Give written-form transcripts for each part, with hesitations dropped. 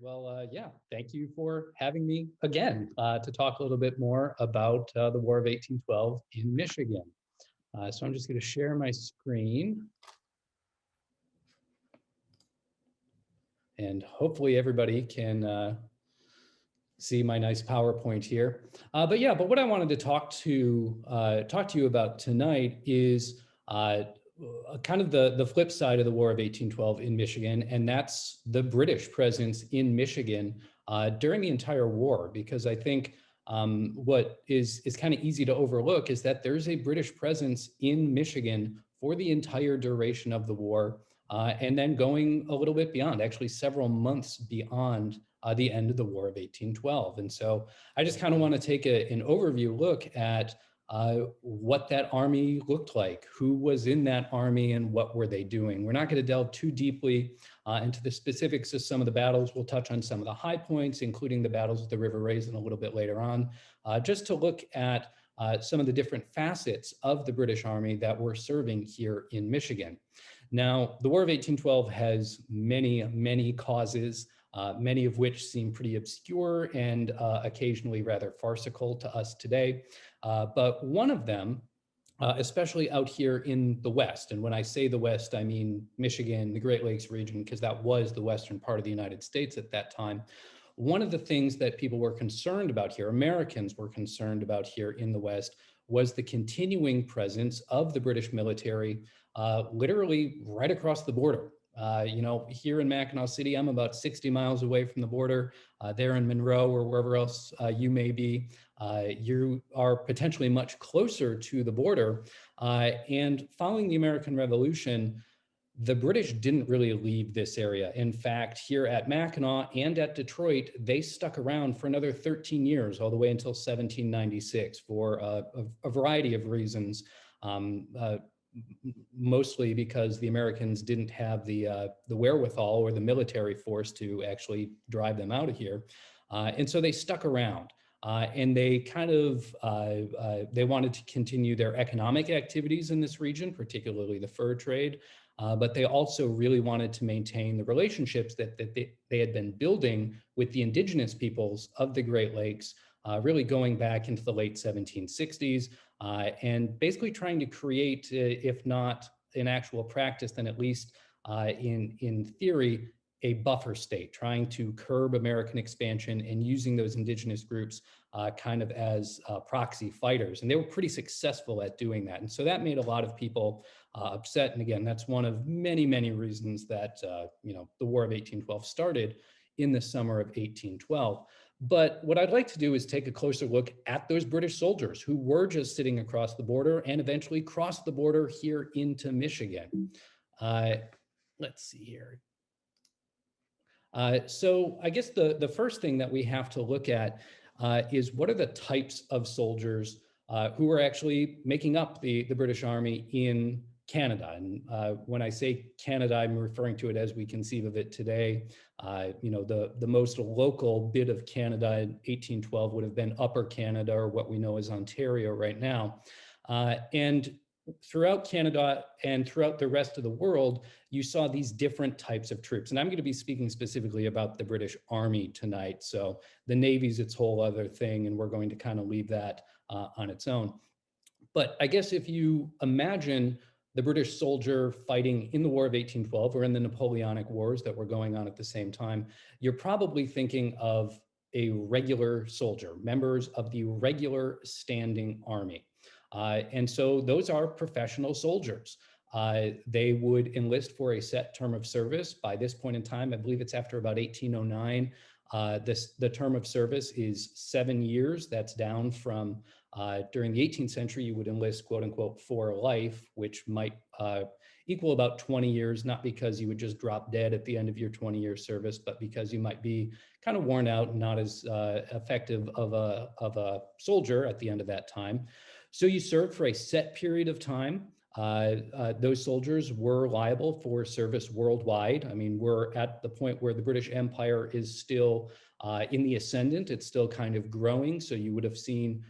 Yeah, thank you for having me again to talk a little bit more about the War of 1812 in Michigan. So I'm just going to share my screen and hopefully everybody can see my nice PowerPoint here. But what I wanted to talk to you about tonight is kind of the flip side of the War of 1812 in Michigan, and that's the British presence in Michigan during the entire war. Because I think what is kind of easy to overlook is that there's a British presence in Michigan for the entire duration of the war, and then going a little bit beyond, actually several months beyond the end of the War of 1812. And so I just kind of want to take an overview look at what that army looked like, who was in that army, and what were they doing. We're not going to delve too deeply into the specifics of some of the battles. We'll touch on some of the high points, including the battles of the River Raisin a little bit later on, just to look at some of the different facets of the British Army that were serving here in Michigan. Now, the War of 1812 has many, many causes, many of which seem pretty obscure and occasionally rather farcical to us today. But one of them, especially out here in the West, and when I say the West, I mean Michigan, the Great Lakes region, because that was the western part of the United States at that time. One of the things that people were concerned about here, Americans were concerned about here in the West, was the continuing presence of the British military literally right across the border. Here in Mackinac City, I'm about 60 miles away from the border. There in Monroe or wherever else you may be, you are potentially much closer to the border. And following the American Revolution, the British didn't really leave this area. In fact, here at Mackinac and at Detroit, they stuck around for another 13 years, all the way until 1796 for a variety of reasons. Mostly because the Americans didn't have the wherewithal or the military force to actually drive them out of here. And so they stuck around. And they kind of, they wanted to continue their economic activities in this region, particularly the fur trade. But they also really wanted to maintain the relationships that they had been building with the indigenous peoples of the Great Lakes, really going back into the late 1760s, and basically trying to create, if not in actual practice, then at least in theory, a buffer state, trying to curb American expansion and using those indigenous groups kind of as proxy fighters. And they were pretty successful at doing that. And so that made a lot of people upset. And again, that's one of many, many reasons that the War of 1812 started in the summer of 1812. But what I'd like to do is take a closer look at those British soldiers who were just sitting across the border and eventually crossed the border here into Michigan. Let's see here. So I guess the first thing that we have to look at is what are the types of soldiers who are actually making up the British Army in Canada. And when I say Canada, I'm referring to it as we conceive of it today. The most local bit of Canada in 1812 would have been Upper Canada, or what we know as Ontario right now. And throughout Canada and throughout the rest of the world, you saw these different types of troops. And I'm going to be speaking specifically about the British Army tonight. So the Navy's its whole other thing, and we're going to kind of leave that on its own. But I guess if you imagine the British soldier fighting in the War of 1812 or in the Napoleonic Wars that were going on at the same time, you're probably thinking of a regular soldier, members of the regular standing army. And so those are professional soldiers. They would enlist for a set term of service. By this point in time, I believe it's after about 1809. The term of service is 7 years. That's down from during the 18th century, you would enlist, quote unquote, for life, which might equal about 20 years, not because you would just drop dead at the end of your 20-year service, but because you might be kind of worn out and not as effective of a soldier at the end of that time. So you served for a set period of time. Those soldiers were liable for service worldwide. I mean, we're at the point where the British Empire is still in the ascendant. It's still kind of growing. So you would have seen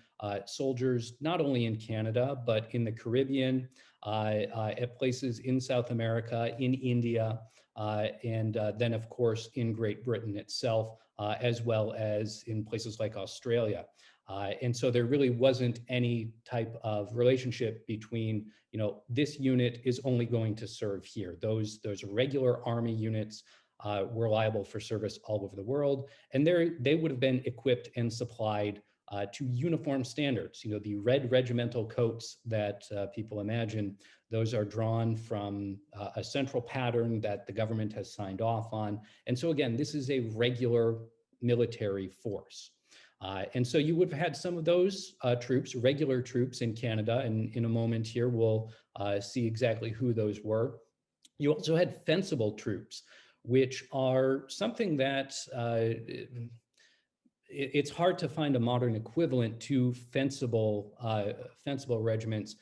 soldiers, not only in Canada, but in the Caribbean, at places in South America, in India, and then, of course, in Great Britain itself, as well as in places like Australia. And so there really wasn't any type of relationship between, this unit is only going to serve here. Those regular Army units were liable for service all over the world, and they would have been equipped and supplied to uniform standards. The red regimental coats that people imagine, those are drawn from a central pattern that the government has signed off on. And so again, this is a regular military force. And so you would have had some of those troops, regular troops in Canada, and in a moment here, we'll see exactly who those were. You also had fencible troops, which are something that it's hard to find a modern equivalent to fencible regiments.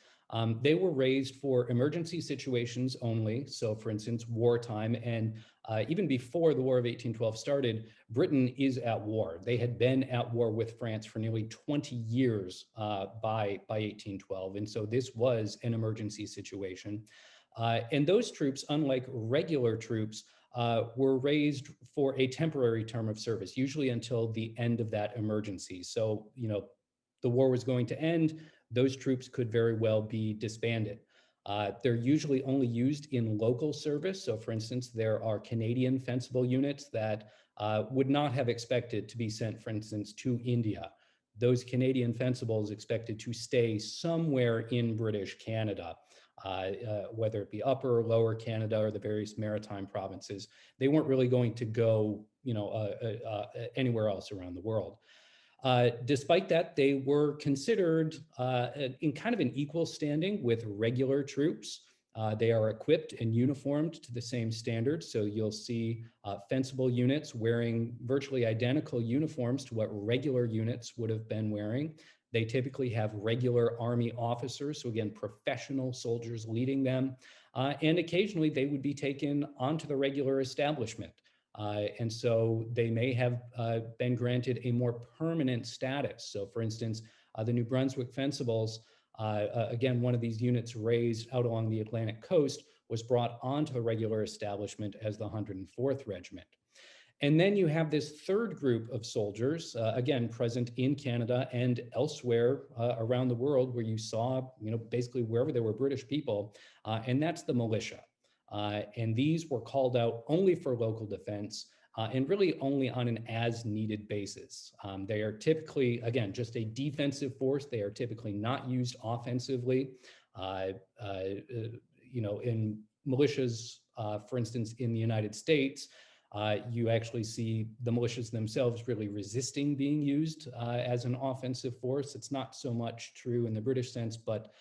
They were raised for emergency situations only. So for instance, wartime, and even before the War of 1812 started, Britain is at war. They had been at war with France for nearly 20 years by 1812. And so this was an emergency situation. And those troops, unlike regular troops, were raised for a temporary term of service, usually until the end of that emergency. So, the war was going to end, those troops could very well be disbanded. They're usually only used in local service. So for instance, there are Canadian fencible units that would not have expected to be sent, for instance, to India. Those Canadian fencibles expected to stay somewhere in British Canada. Whether it be Upper or Lower Canada or the various maritime provinces, they weren't really going to go, anywhere else around the world. Despite that, they were considered in kind of an equal standing with regular troops. They are equipped and uniformed to the same standards. So you'll see fencible units wearing virtually identical uniforms to what regular units would have been wearing. They typically have regular Army officers, so again, professional soldiers leading them. And occasionally they would be taken onto the regular establishment. And so they may have been granted a more permanent status. So for instance, the New Brunswick Fencibles, again, one of these units raised out along the Atlantic coast, was brought onto the regular establishment as the 104th Regiment. And then you have this third group of soldiers, again, present in Canada and elsewhere around the world, where you saw, basically wherever there were British people, and that's the militia. And these were called out only for local defense and really only on an as-needed basis. They are typically, again, just a defensive force. They are typically not used offensively. In militias, for instance, in the United States, you actually see the militias themselves really resisting being used as an offensive force. It's not so much true in the British sense, but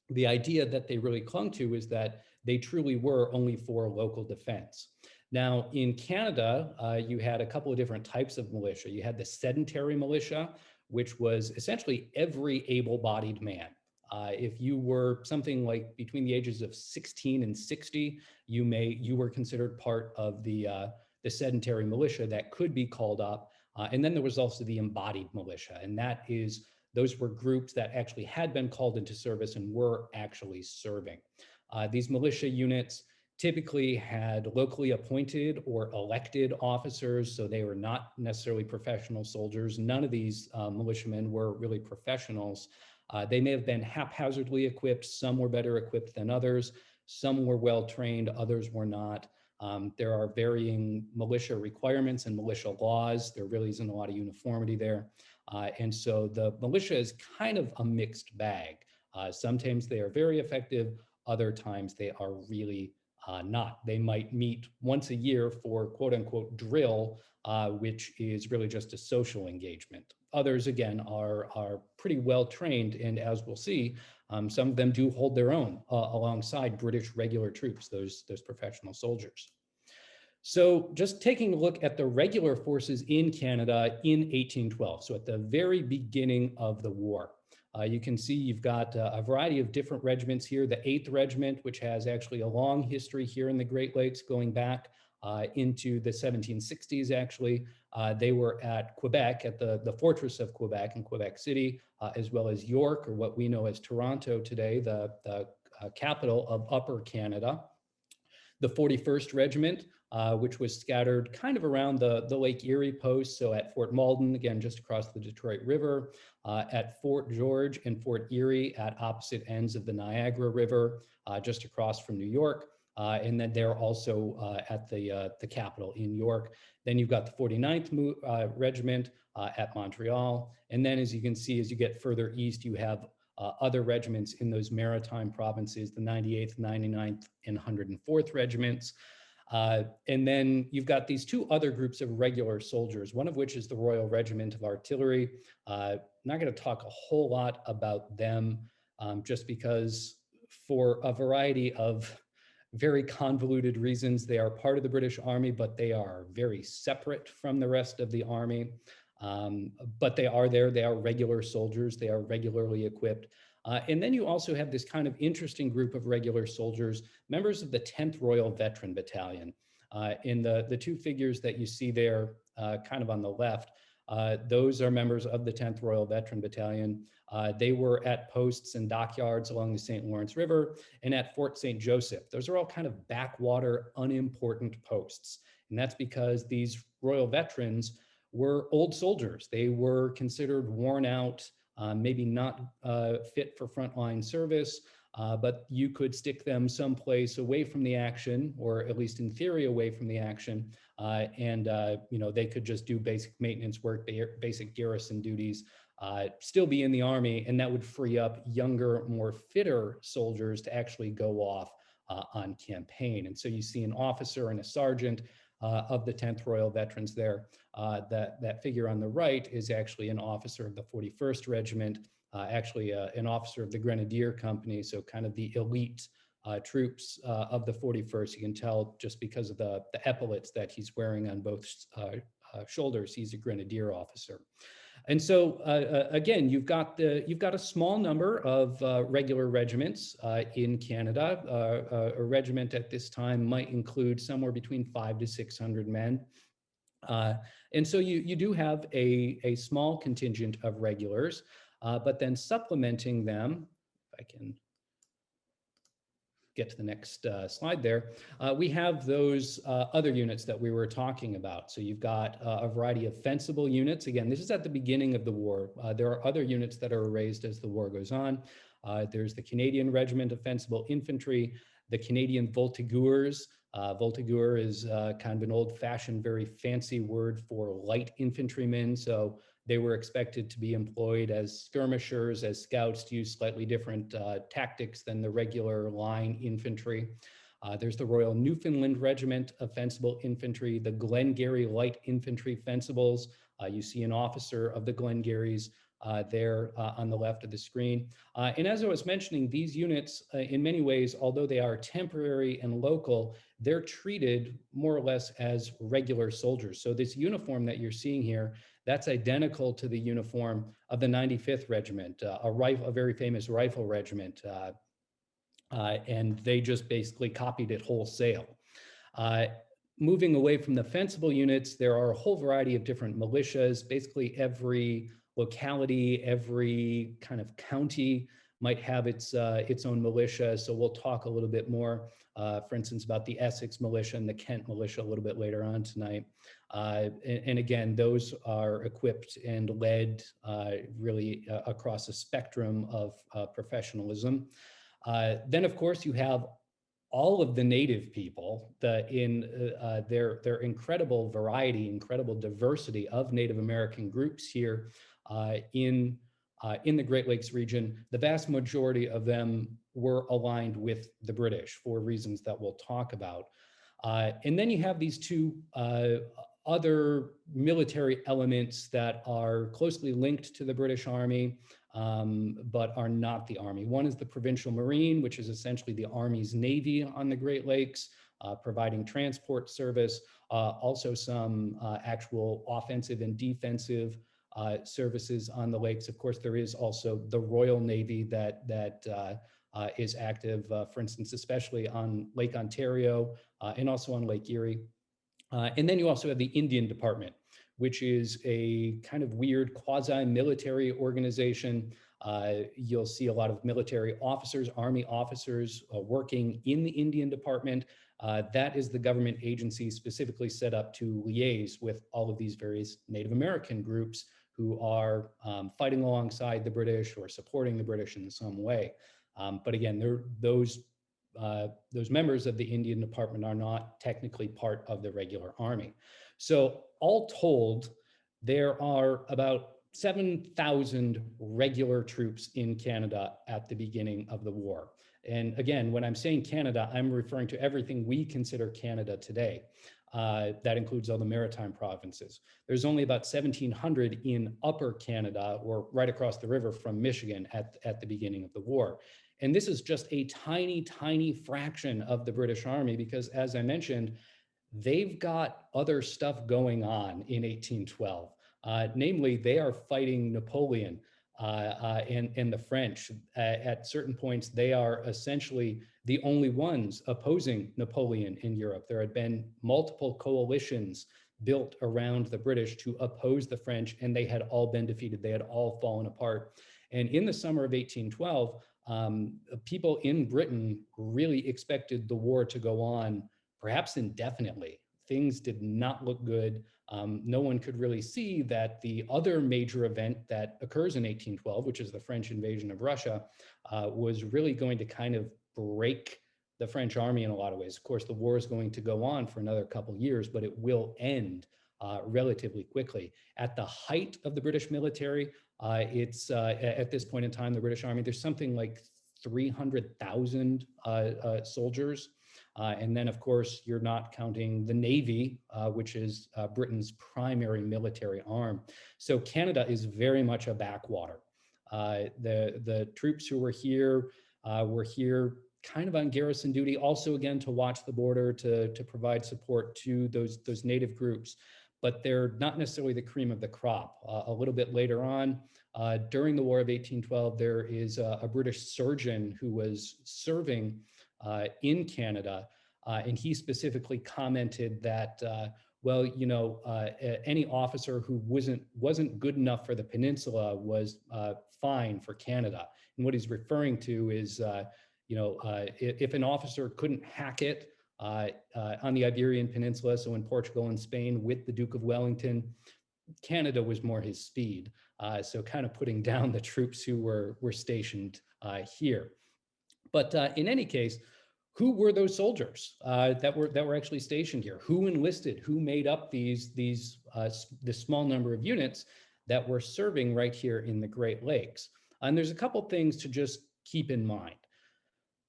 the idea that they really clung to is that they truly were only for local defense. Now, in Canada, you had a couple of different types of militia. You had the sedentary militia, which was essentially every able-bodied man. If you were something like between the ages of 16 and 60, you were considered part of the sedentary militia that could be called up. And then there was also the embodied militia, and those were groups that actually had been called into service and were actually serving. These militia units typically had locally appointed or elected officers, so they were not necessarily professional soldiers. None of these militiamen were really professionals. They may have been haphazardly equipped. Some were better equipped than others. Some were well trained, others were not. There are varying militia requirements and militia laws. There really isn't a lot of uniformity there. And so the militia is kind of a mixed bag. Sometimes they are very effective. Other times they are really not. They might meet once a year for quote unquote drill, which is really just a social engagement. Others, again, are pretty well trained, and as we'll see, some of them do hold their own alongside British regular troops, those professional soldiers. So just taking a look at the regular forces in Canada in 1812, so at the very beginning of the war. You can see you've got a variety of different regiments here. The 8th Regiment, which has actually a long history here in the Great Lakes going back into the 1760s, actually. They were at Quebec, at the fortress of Quebec in Quebec City, as well as York, or what we know as Toronto today, the capital of Upper Canada. The 41st Regiment, which was scattered kind of around the Lake Erie post, so at Fort Malden, again, just across the Detroit River, at Fort George and Fort Erie at opposite ends of the Niagara River, just across from New York. And then they're also at the capital in York. Then you've got the 49th Regiment at Montreal. And then, as you can see, as you get further east, you have other regiments in those maritime provinces, the 98th, 99th, and 104th Regiments. And then you've got these two other groups of regular soldiers, one of which is the Royal Regiment of Artillery. Not going to talk a whole lot about them, just because for a variety of very convoluted reasons, they are part of the British Army, but they are very separate from the rest of the Army. But they are there, they are regular soldiers, they are regularly equipped. And then you also have this kind of interesting group of regular soldiers, members of the 10th Royal Veteran Battalion. In the two figures that you see there, kind of on the left, those are members of the 10th Royal Veteran Battalion. They were at posts and dockyards along the St. Lawrence River and at Fort St. Joseph. Those are all kind of backwater, unimportant posts. And that's because these Royal Veterans were old soldiers. They were considered worn out, maybe not fit for frontline service, but you could stick them someplace away from the action, or at least in theory away from the action, and they could just do basic maintenance work, basic garrison duties, still be in the Army, and that would free up younger, more fitter soldiers to actually go off on campaign. And so you see an officer and a sergeant of the 10th Royal Veterans there. That figure on the right is actually an officer of the 41st Regiment, actually an officer of the Grenadier Company, so kind of the elite troops of the 41st. You can tell just because of the epaulets that he's wearing on both shoulders, he's a Grenadier officer. And so again, you've got a small number of regular regiments in Canada. A regiment at this time might include somewhere between 500 to 600 men. And so you do have a small contingent of regulars, but then supplementing them, if I can get to the next slide there, we have those other units that we were talking about. So you've got a variety of fencible units. Again, this is at the beginning of the war. There are other units that are raised as the war goes on. There's the Canadian Regiment of Fencible Infantry, the Canadian Voltigeurs. Voltigeur is kind of an old-fashioned, very fancy word for light infantrymen. So they were expected to be employed as skirmishers, as scouts, to use slightly different tactics than the regular line infantry. There's the Royal Newfoundland Regiment of Fencible Infantry, the Glengarry Light Infantry Fencibles. You see an officer of the Glengarries there on the left of the screen. And as I was mentioning, these units, in many ways, although they are temporary and local, they're treated more or less as regular soldiers. So this uniform that you're seeing here, that's identical to the uniform of the 95th Regiment, a very famous rifle regiment. And they just basically copied it wholesale. Moving away from the fencible units, there are a whole variety of different militias. Basically, every locality, every kind of county might have its own militia. So we'll talk a little bit more, for instance, about the Essex militia and the Kent militia a little bit later on tonight. And again, those are equipped and led really across a spectrum of professionalism. Then, of course, you have all of the native people in their incredible variety, incredible diversity of Native American groups here in the Great Lakes region. The vast majority of them were aligned with the British for reasons that we'll talk about. And then you have these two other military elements that are closely linked to the British Army, but are not the Army. One is the Provincial Marine, which is essentially the Army's Navy on the Great Lakes, providing transport service, also some actual offensive and defensive services on the lakes. Of course, there is also the Royal Navy that is active, for instance, especially on Lake Ontario and also on Lake Erie. And then you also have the Indian Department, which is a kind of weird quasi-military organization. You'll see a lot of military officers, Army officers working in the Indian Department. That is the government agency specifically set up to liaise with all of these various Native American groups who are fighting alongside the British or supporting the British in some way. But again, those members of the Indian Department are not technically part of the regular army. So all told, there are about 7,000 regular troops in Canada at the beginning of the war. And again, when I'm saying Canada, I'm referring to everything we consider Canada today. That includes all the maritime provinces. There's only about 1,700 in Upper Canada, or right across the river from Michigan at the beginning of the war. And this is just a tiny, tiny fraction of the British Army because, as I mentioned, they've got other stuff going on in 1812. Namely, they are fighting Napoleon and the French. At certain points, they are essentially the only ones opposing Napoleon in Europe. There had been multiple coalitions built around the British to oppose the French, and they had all been defeated. They had all fallen apart. And in the summer of 1812, people in Britain really expected the war to go on perhaps indefinitely. Things did not look good. No one could really see that the other major event that occurs in 1812, which is the French invasion of Russia, was really going to kind of break the French army in a lot of ways. Of course, the war is going to go on for another couple years, but it will end relatively quickly. At the height of the British military, it's at this point in time, the British Army, there's something like 300,000 soldiers. And then, of course, you're not counting the Navy, which is Britain's primary military arm. So Canada is very much a backwater. The troops who were here kind of on garrison duty, also again to watch the border, to provide support to those native groups. But they're not necessarily the cream of the crop. A little bit later on, during the War of 1812, there is a British surgeon who was serving in Canada, and he specifically commented that, well, you know, any officer who wasn't good enough for the peninsula was fine for Canada. And what he's referring to is, you know, if an officer couldn't hack it on the Iberian Peninsula, so in Portugal and Spain with the Duke of Wellington, Canada was more his speed. So kind of putting down the troops who were stationed here. But in any case, who were those soldiers that were actually stationed here? Who enlisted? Who made up this small number of units that were serving right here in the Great Lakes? And there's a couple things to just keep in mind.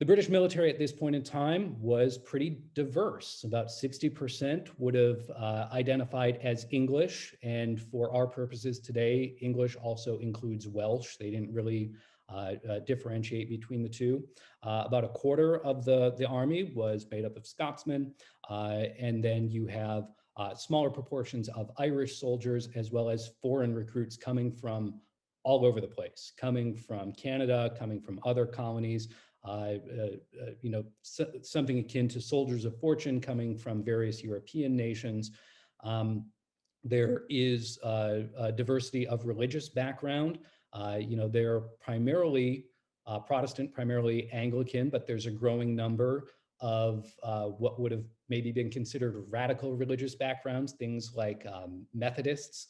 The British military at this point in time was pretty diverse. About 60% would have identified as English. And for our purposes today, English also includes Welsh. They didn't really differentiate between the two. About a quarter of the army was made up of Scotsmen. And then you have smaller proportions of Irish soldiers, as well as foreign recruits coming from all over the place, coming from Canada, coming from other colonies. You know, something akin to soldiers of fortune coming from various European nations. There is a diversity of religious background. You know, they're primarily Protestant, primarily Anglican, but there's a growing number of what would have maybe been considered radical religious backgrounds, things like Methodists.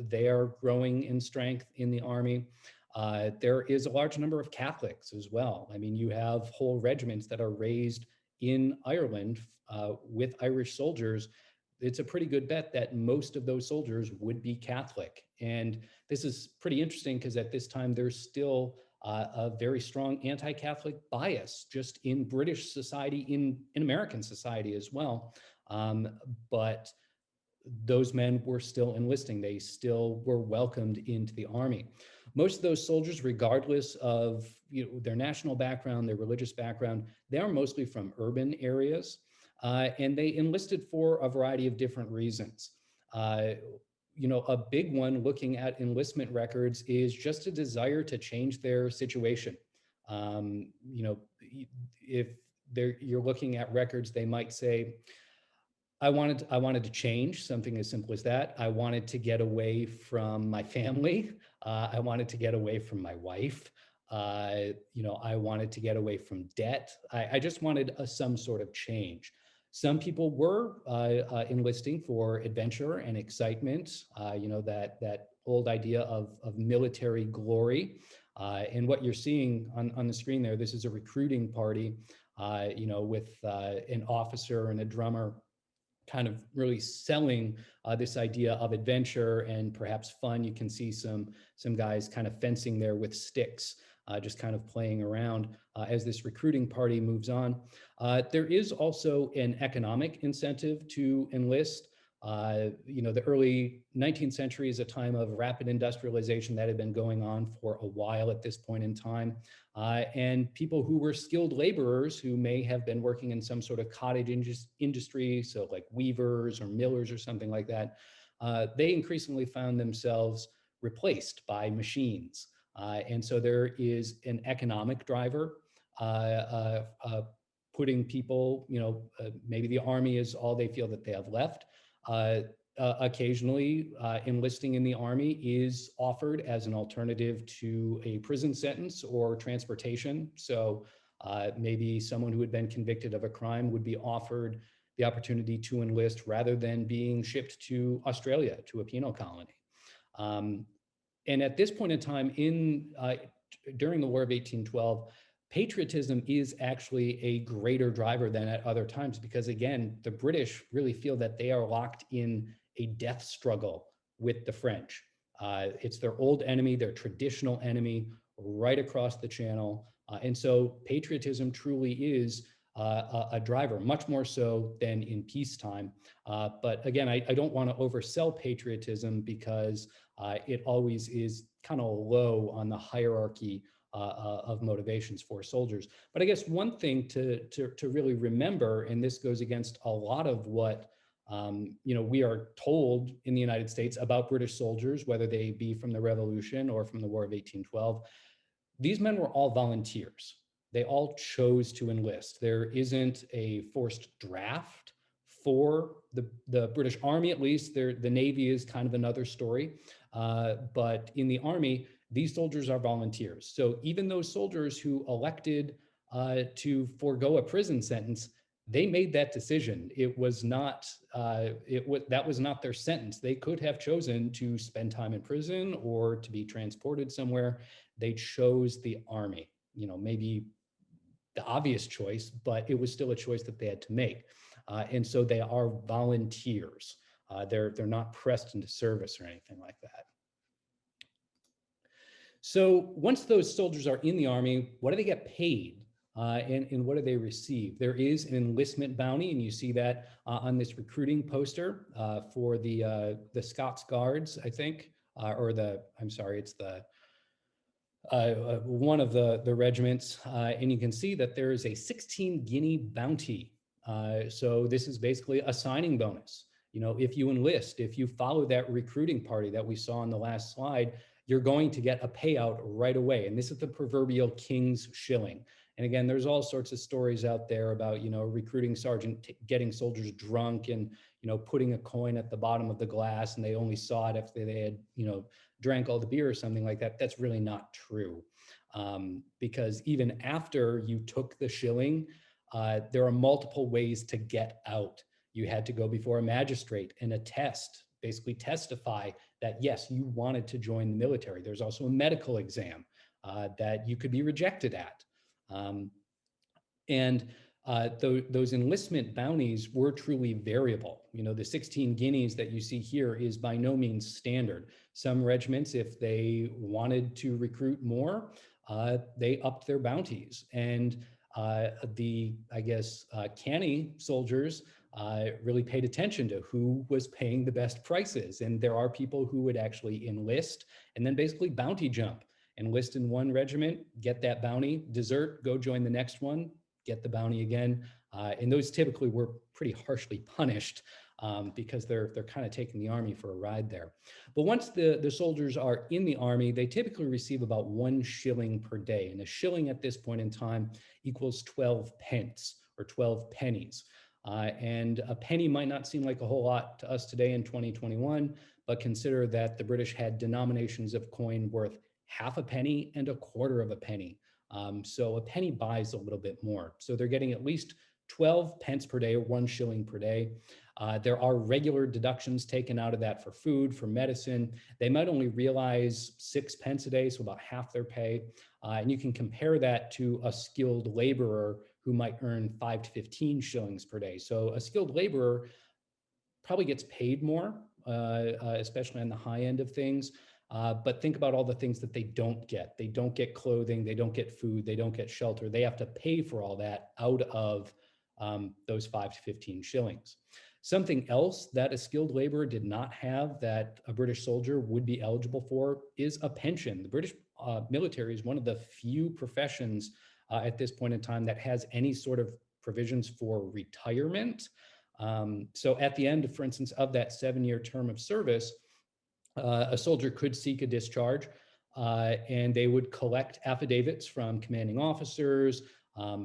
They are growing in strength in the army. There is a large number of Catholics as well. I mean, you have whole regiments that are raised in Ireland with Irish soldiers. It's a pretty good bet that most of those soldiers would be Catholic. And this is pretty interesting because at this time, there's still a very strong anti-Catholic bias just in British society, in American society as well. But those men were still enlisting. They still were welcomed into the army. Most of those soldiers, regardless of their national background, their religious background, they are mostly from urban areas, and they enlisted for a variety of different reasons. A big one looking at enlistment records is just a desire to change their situation. If you're looking at records, they might say, I wanted to change something as simple as that. I wanted to get away from my family. I wanted to get away from my wife. I wanted to get away from debt. I just wanted some sort of change. Some people were enlisting for adventure and excitement. That old idea of military glory. And what you're seeing on the screen there, this is a recruiting party. With an officer and a drummer kind of really selling this idea of adventure and perhaps fun. You can see some guys kind of fencing there with sticks, just kind of playing around as this recruiting party moves on. There is also an economic incentive to enlist. The early 19th century is a time of rapid industrialization that had been going on for a while at this point in time. And people who were skilled laborers who may have been working in some sort of cottage industry, so like weavers or millers or something like that, they increasingly found themselves replaced by machines. And so there is an economic driver putting people, maybe the army is all they feel that they have left. Occasionally, enlisting in the Army is offered as an alternative to a prison sentence or transportation. So maybe someone who had been convicted of a crime would be offered the opportunity to enlist rather than being shipped to Australia, to a penal colony. And at this point in time, during the War of 1812, patriotism is actually a greater driver than at other times because, again, the British really feel that they are locked in a death struggle with the French. It's their old enemy, their traditional enemy, right across the channel. And so patriotism truly is a driver, much more so than in peacetime. But again, I don't want to oversell patriotism because it always is kind of low on the hierarchy of motivations for soldiers. But I guess one thing to really remember, and this goes against a lot of what we are told in the United States about British soldiers, whether they be from the Revolution or from the War of 1812, these men were all volunteers. They all chose to enlist. There isn't a forced draft for the British Army, at least. The Navy is kind of another story. But in the Army, these soldiers are volunteers. So even those soldiers who elected to forego a prison sentence, they made that decision. It was not that was not their sentence. They could have chosen to spend time in prison or to be transported somewhere. They chose the Army. Maybe the obvious choice, but it was still a choice that they had to make. And so they are volunteers. They're not pressed into service or anything like that. So once those soldiers are in the Army, what do they get paid? And what do they receive? There is an enlistment bounty, and you see that on this recruiting poster for the Scots Guards, I think, it's the one of the regiments, and you can see that there is a 16 guinea bounty. So this is basically a signing bonus. If you enlist, if you follow that recruiting party that we saw on the last slide, you're going to get a payout right away. And this is the proverbial king's shilling. And again, there's all sorts of stories out there about, a recruiting sergeant getting soldiers drunk and, putting a coin at the bottom of the glass, and they only saw it if they had, drank all the beer or something like that. That's really not true. Because even after you took the shilling, there are multiple ways to get out. You had to go before a magistrate and attest, basically testify that, yes, you wanted to join the military. There's also a medical exam that you could be rejected at. Those enlistment bounties were truly variable. The 16 guineas that you see here is by no means standard. Some regiments, if they wanted to recruit more, they upped their bounties. And canny soldiers really paid attention to who was paying the best prices. And there are people who would actually enlist and then basically bounty jump. Enlist in one regiment, get that bounty, desert, go join the next one, get the bounty again. And those typically were pretty harshly punished because they're kind of taking the Army for a ride there. But once the soldiers are in the Army, they typically receive about 1 shilling per day. And a shilling at this point in time equals 12 pence or 12 pennies. And a penny might not seem like a whole lot to us today in 2021, but consider that the British had denominations of coin worth half a penny and a quarter of a penny. So a penny buys a little bit more. So they're getting at least 12 pence per day, or 1 shilling per day. There are regular deductions taken out of that for food, for medicine. They might only realize 6 pence a day, so about half their pay. And you can compare that to a skilled laborer who might earn 5 to 15 shillings per day. So a skilled laborer probably gets paid more, especially on the high end of things. But think about all the things that they don't get. They don't get clothing, they don't get food, they don't get shelter. They have to pay for all that out of those 5 to 15 shillings. Something else that a skilled laborer did not have that a British soldier would be eligible for is a pension. The British military is one of the few professions at this point in time that has any sort of provisions for retirement. So at the end, for instance, of that 7-year term of service, a soldier could seek a discharge, and they would collect affidavits from commanding officers,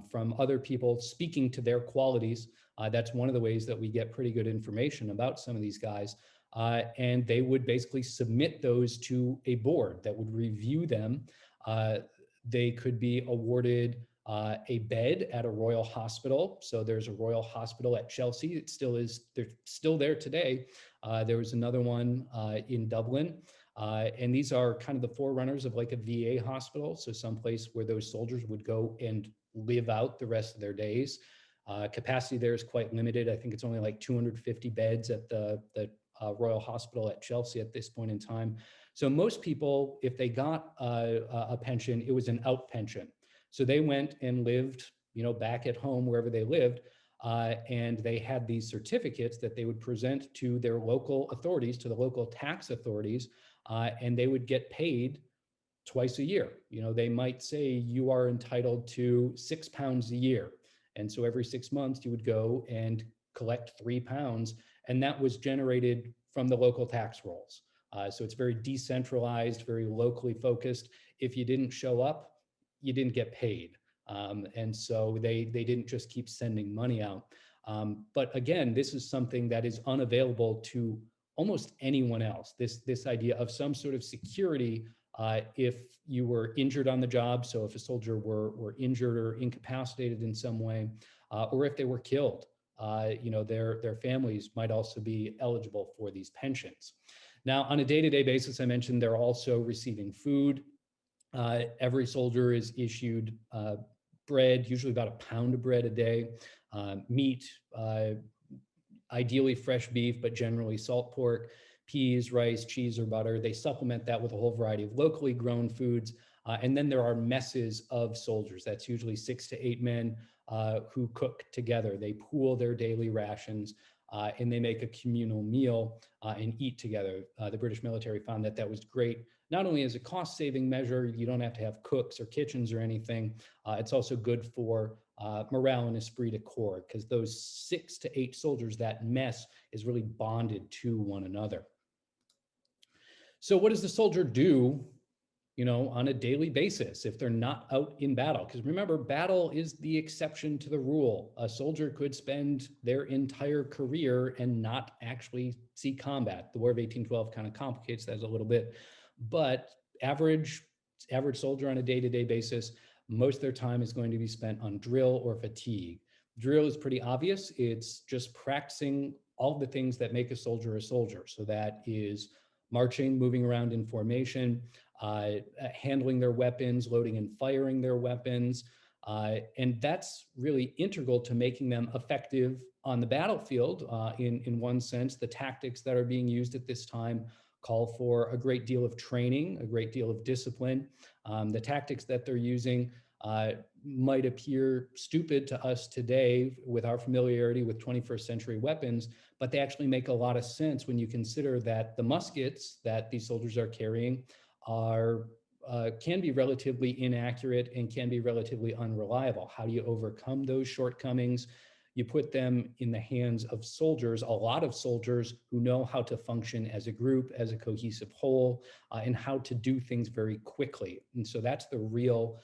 from other people speaking to their qualities. That's one of the ways that we get pretty good information about some of these guys. And they would basically submit those to a board that would review them. They could be awarded a bed at a royal hospital. So there's a royal hospital at Chelsea. It still is, they're still there today. There was another one in Dublin. And these are kind of the forerunners of like a VA hospital. So someplace where those soldiers would go and live out the rest of their days. Capacity there is quite limited. I think it's only like 250 beds at the Royal Hospital at Chelsea at this point in time. So most people, if they got a pension, it was an out pension. So they went and lived, back at home, wherever they lived, and they had these certificates that they would present to their local authorities, to the local tax authorities, and they would get paid twice a year. They might say you are entitled to £6 a year. And so every 6 months you would go and collect £3, and that was generated from the local tax rolls. So it's very decentralized, very locally focused. If you didn't show up, you didn't get paid. And so they didn't just keep sending money out. But again, this is something that is unavailable to almost anyone else. This idea of some sort of security if you were injured on the job. So if a soldier were injured or incapacitated in some way, or if they were killed, their families might also be eligible for these pensions. Now, on a day-to-day basis, I mentioned they're also receiving food. Every soldier is issued bread, usually about a pound of bread a day, meat, ideally fresh beef, but generally salt pork, peas, rice, cheese, or butter. They supplement that with a whole variety of locally grown foods. And then there are messes of soldiers. That's usually 6 to 8 men who cook together. They pool their daily rations and they make a communal meal and eat together. The British military found that that was great, not only as a cost-saving measure, you don't have to have cooks or kitchens or anything. It's also good for morale and esprit de corps, because those 6 to 8 soldiers, that mess is really bonded to one another. So what does the soldier do, on a daily basis if they're not out in battle? Because remember, battle is the exception to the rule. A soldier could spend their entire career and not actually see combat. The War of 1812 kind of complicates that a little bit, but average soldier on a day-to-day basis, most of their time is going to be spent on drill or fatigue. Drill is pretty obvious. It's just practicing all the things that make a soldier a soldier. So that is marching, moving around in formation, handling their weapons, loading and firing their weapons. And that's really integral to making them effective on the battlefield. In one sense, the tactics that are being used at this time call for a great deal of training, a great deal of discipline. The tactics that they're using might appear stupid to us today with our familiarity with 21st century weapons, but they actually make a lot of sense when you consider that the muskets that these soldiers are carrying can be relatively inaccurate and can be relatively unreliable. How do you overcome those shortcomings? You put them in the hands of soldiers, a lot of soldiers who know how to function as a group, as a cohesive whole, and how to do things very quickly. And so that's the real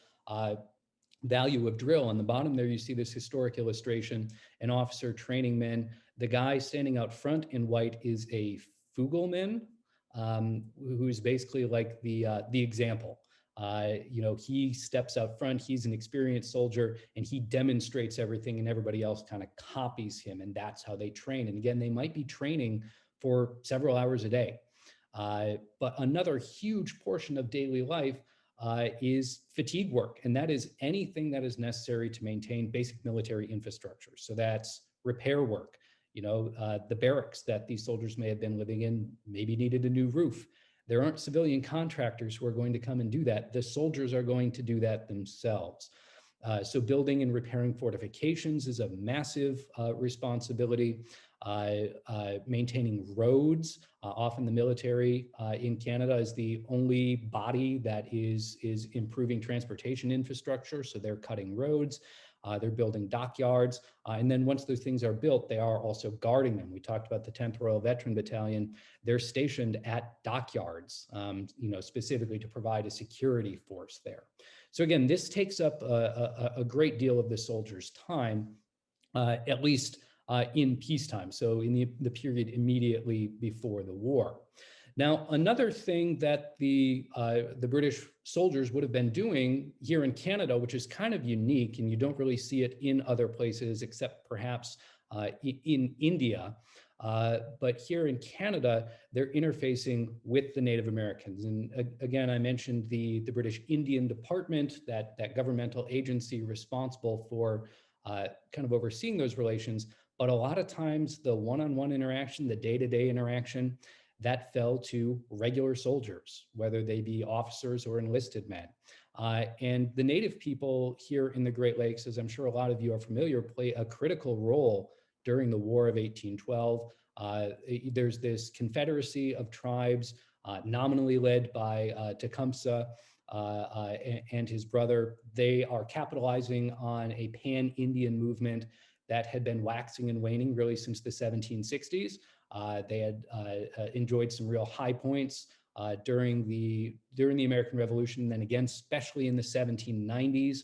value of drill. On the bottom there, you see this historic illustration, an officer training men. The guy standing out front in white is a Fugelman, who's basically like the example. He steps out front, he's an experienced soldier, and he demonstrates everything, and everybody else kind of copies him, and that's how they train. And again, they might be training for several hours a day. But another huge portion of daily life is fatigue work, and that is anything that is necessary to maintain basic military infrastructure. So that's repair work. The barracks that these soldiers may have been living in maybe needed a new roof. There aren't civilian contractors who are going to come and do that. The soldiers are going to do that themselves. So building and repairing fortifications is a massive responsibility. Maintaining roads. Often the military in Canada is the only body that is improving transportation infrastructure. So they're cutting roads, they're building dockyards. And then once those things are built, they are also guarding them. We talked about the 10th Royal Veteran Battalion. They're stationed at dockyards, specifically to provide a security force there. So again, this takes up a great deal of the soldiers' time, at least in peacetime, so in the period immediately before the war. Now, another thing that the British soldiers would have been doing here in Canada, which is kind of unique, and you don't really see it in other places except perhaps in India, but here in Canada, they're interfacing with the Native Americans. And again, I mentioned the British Indian Department, that governmental agency responsible for kind of overseeing those relations. But a lot of times the one-on-one interaction, the day-to-day interaction, that fell to regular soldiers, whether they be officers or enlisted men. And the Native people here in the Great Lakes, as I'm sure a lot of you are familiar, play a critical role during the War of 1812. There's this confederacy of tribes nominally led by Tecumseh and his brother. They are capitalizing on a pan-Indian movement that had been waxing and waning really since the 1760s. They had enjoyed some real high points during the American Revolution, and then again, especially in the 1790s,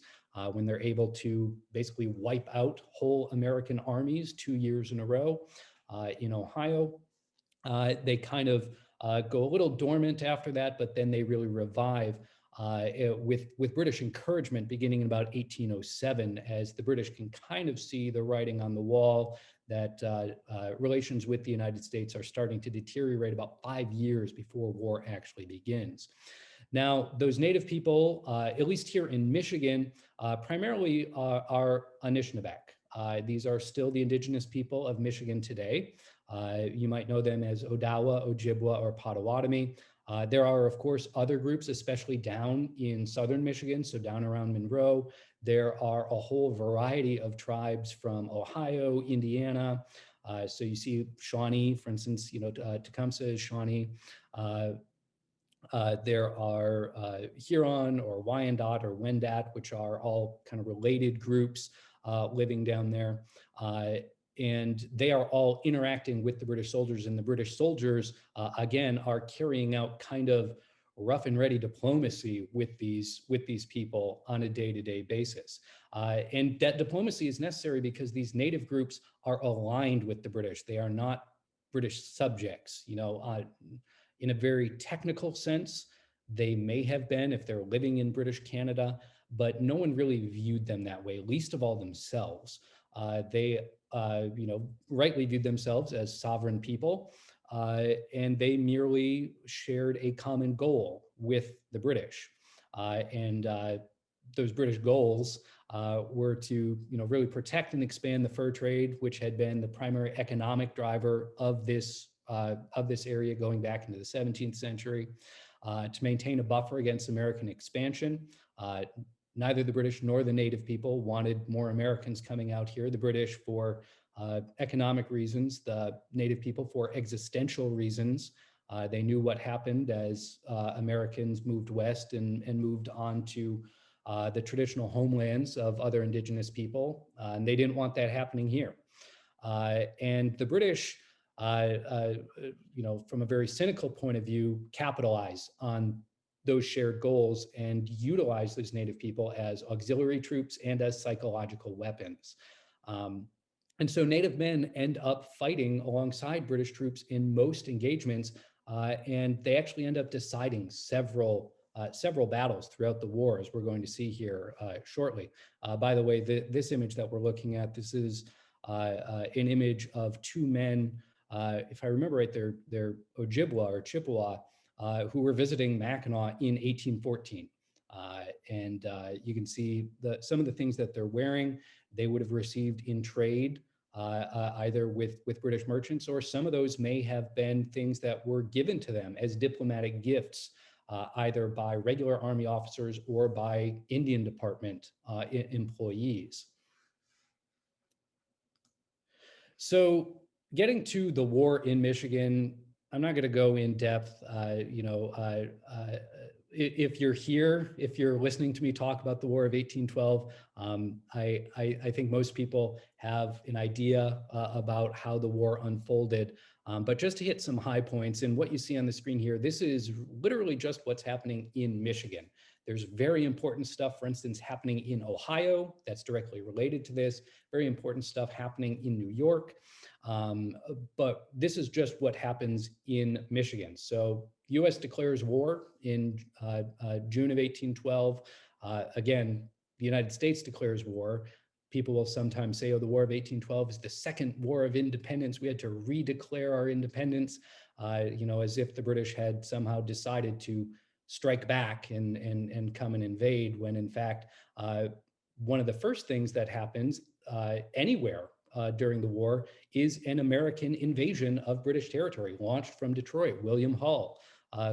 when they're able to basically wipe out whole American armies 2 years in a row in Ohio. They kind of go a little dormant after that, but then they really revive with British encouragement beginning in about 1807, as the British can kind of see the writing on the wall that relations with the United States are starting to deteriorate about 5 years before war actually begins. Now, those Native people, at least here in Michigan, primarily are Anishinaabe. These are still the indigenous people of Michigan today. You might know them as Odawa, Ojibwa, or Potawatomi. There are, of course, other groups, especially down in southern Michigan, so down around Monroe. There are a whole variety of tribes from Ohio, Indiana. So you see Shawnee, for instance, Tecumseh is Shawnee. There are Huron or Wyandot or Wendat, which are all kind of related groups living down there. And they are all interacting with the British soldiers, and the British soldiers, again, are carrying out kind of rough and ready diplomacy with these people on a day-to-day basis. And that diplomacy is necessary because these Native groups are aligned with the British. They are not British subjects. In a very technical sense, they may have been if they're living in British Canada, but no one really viewed them that way, least of all themselves. They rightly viewed themselves as sovereign people, and they merely shared a common goal with the British. And those British goals were to, really protect and expand the fur trade, which had been the primary economic driver of this area going back into the 17th century, to maintain a buffer against American expansion. Neither the British nor the Native people wanted more Americans coming out here. The British for economic reasons, the Native people for existential reasons. They knew what happened as Americans moved west and moved on to the traditional homelands of other indigenous people. And they didn't want that happening here. And the British, from a very cynical point of view, capitalize on those shared goals and utilize those Native people as auxiliary troops and as psychological weapons. Um, and so Native men end up fighting alongside British troops in most engagements, and they actually end up deciding several battles throughout the war, as we're going to see here shortly. By the way, this image that we're looking at, this is an image of two men, if I remember right, they're Ojibwa or Chippewa, who were visiting Mackinac in 1814. And you can see some of the things that they're wearing, they would have received in trade, either with British merchants, or some of those may have been things that were given to them as diplomatic gifts, either by regular Army officers or by Indian Department employees. So getting to the war in Michigan, I'm not going to go in depth. If you're here, if you're listening to me talk about the War of 1812, I think most people have an idea about how the war unfolded. But just to hit some high points, and what you see on the screen here, this is literally just what's happening in Michigan. There's very important stuff, for instance, happening in Ohio that's directly related to this, very important stuff happening in New York. But this is just what happens in Michigan. So U.S. declares war in June of 1812. Again, the United States declares war. People will sometimes say, oh, the War of 1812 is the second war of independence. We had to redeclare our independence, as if the British had somehow decided to strike back and come and invade, when in fact, one of the first things that happens anywhere during the war is an American invasion of British territory launched from Detroit. William Hull,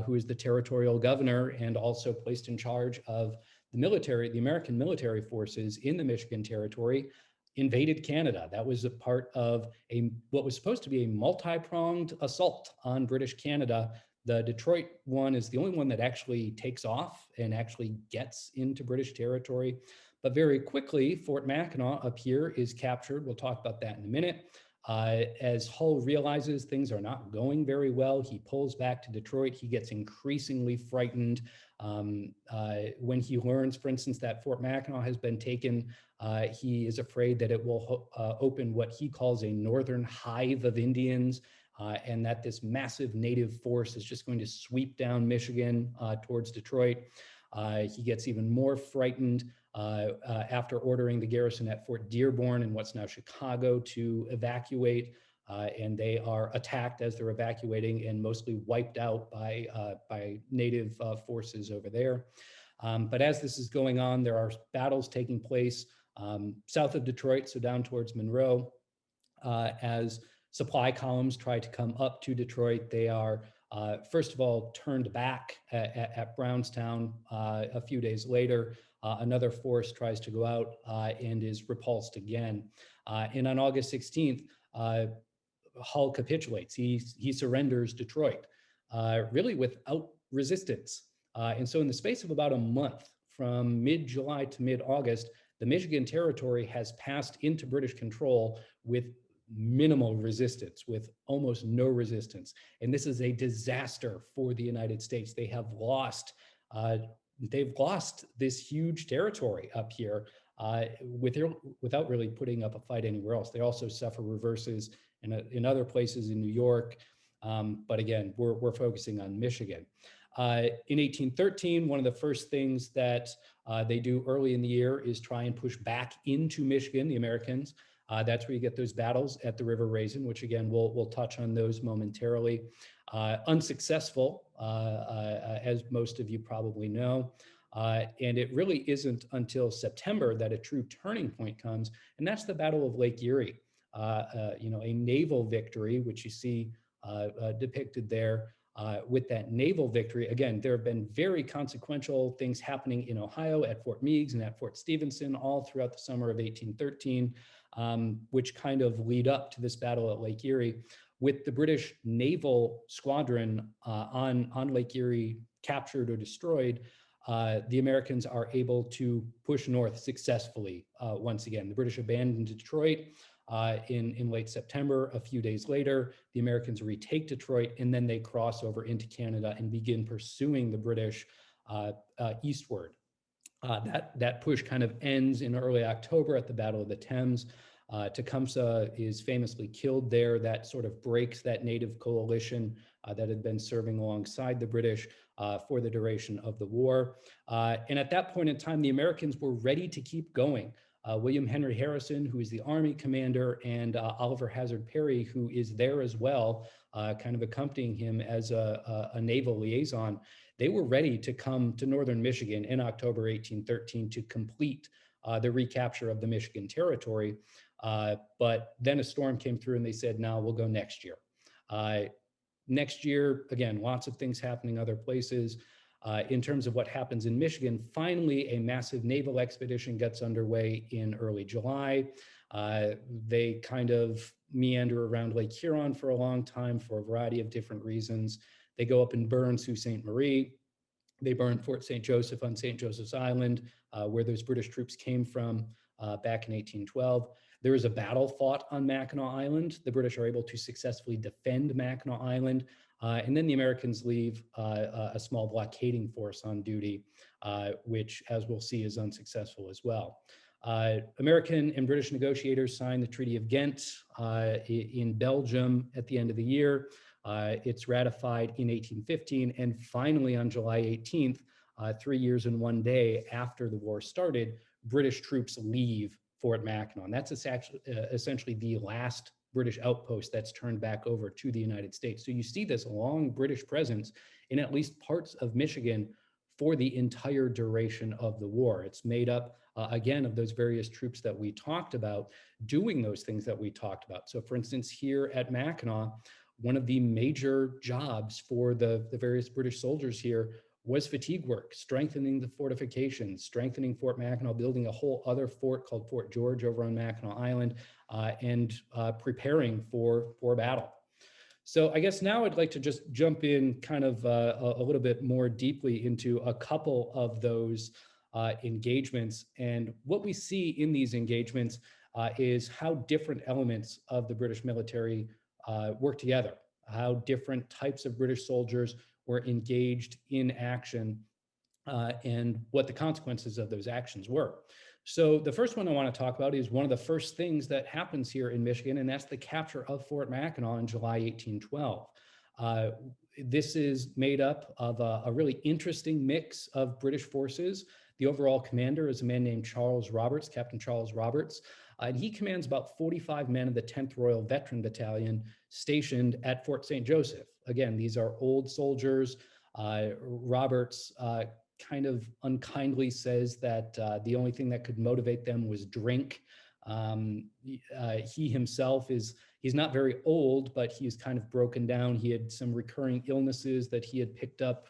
who is the territorial governor and also placed in charge of the military, the American military forces in the Michigan territory, invaded Canada. That was a part of what was supposed to be a multi-pronged assault on British Canada. The Detroit one is the only one that actually takes off and actually gets into British territory. But very quickly, Fort Mackinac up here is captured. We'll talk about that in a minute. As Hull realizes things are not going very well, he pulls back to Detroit. He gets increasingly frightened. When he learns, for instance, that Fort Mackinac has been taken, he is afraid that it will open what he calls a northern hive of Indians, and that this massive native force is just going to sweep down Michigan towards Detroit. He gets even more frightened after ordering the garrison at Fort Dearborn in what's now Chicago to evacuate, and they are attacked as they're evacuating and mostly wiped out by native forces over there. But as this is going on, there are battles taking place south of Detroit, so down towards Monroe, as supply columns try to come up to Detroit. They are first of all turned back at Brownstown. A few days later, another force tries to go out and is repulsed again. And on August 16th, Hull capitulates. He surrenders Detroit, really without resistance. And so in the space of about a month, from mid-July to mid-August, the Michigan Territory has passed into British control with minimal resistance, with almost no resistance. And this is a disaster for the United States. They have lost, they've lost this huge territory up here without really putting up a fight anywhere else. They also suffer reverses in other places in New York. But again, we're focusing on Michigan. In 1813, one of the first things that they do early in the year is try and push back into Michigan, the Americans. That's where you get those battles at the River Raisin, which again, we'll touch on those momentarily. Unsuccessful, as most of you probably know. And it really isn't until September that a true turning point comes, and that's the Battle of Lake Erie. A naval victory, which you see depicted there. With that naval victory, again, there have been very consequential things happening in Ohio at Fort Meigs and at Fort Stephenson all throughout the summer of 1813, which kind of lead up to this battle at Lake Erie. With the British naval squadron on Lake Erie captured or destroyed, the Americans are able to push north successfully once again. The British abandoned Detroit in late September. A few days later, the Americans retake Detroit, and then they cross over into Canada and begin pursuing the British eastward. That push kind of ends in early October at the Battle of the Thames. Tecumseh is famously killed there. That sort of breaks that native coalition that had been serving alongside the British for the duration of the war. And at that point in time, the Americans were ready to keep going. William Henry Harrison, who is the Army commander, and Oliver Hazard Perry, who is there as well, kind of accompanying him as a naval liaison. They were ready to come to northern Michigan in October 1813 to complete the recapture of the Michigan Territory. But then a storm came through and they said, no, we'll go next year. Next year, again, lots of things happening other places. In terms of what happens in Michigan, finally, a massive naval expedition gets underway in early July. They kind of meander around Lake Huron for a long time for a variety of different reasons. They go up and burn Sault Ste. Marie. They burn Fort St. Joseph on St. Joseph's Island, where those British troops came from back in 1812. There is a battle fought on Mackinac Island. The British are able to successfully defend Mackinac Island. And then the Americans leave a small blockading force on duty, which, as we'll see, is unsuccessful as well. American and British negotiators signed the Treaty of Ghent in Belgium at the end of the year. It's ratified in 1815, and finally on July 18th, 3 years and 1 day after the war started, British troops leave Fort Mackinac. And that's essentially the last British outpost that's turned back over to the United States. So you see this long British presence in at least parts of Michigan for the entire duration of the war. It's made up, again, of those various troops that we talked about doing those things that we talked about. So for instance, here at Mackinac, one of the major jobs for the various British soldiers here was fatigue work, strengthening the fortifications, strengthening Fort Mackinac, building a whole other fort called Fort George over on Mackinac Island, and preparing for battle. So I guess now I'd like to just jump in kind of a little bit more deeply into a couple of those engagements. And what we see in these engagements is how different elements of the British military work together, how different types of British soldiers were engaged in action, and what the consequences of those actions were. So the first one I want to talk about is one of the first things that happens here in Michigan, and that's the capture of Fort Mackinac in July 1812. This is made up of a really interesting mix of British forces. The overall commander is a man named Charles Roberts, Captain Charles Roberts, and he commands about 45 men of the 10th Royal Veteran Battalion stationed at Fort St. Joseph. Again, these are old soldiers. Roberts kind of unkindly says that the only thing that could motivate them was drink. He himself he's not very old, but he's kind of broken down. He had some recurring illnesses that he had picked up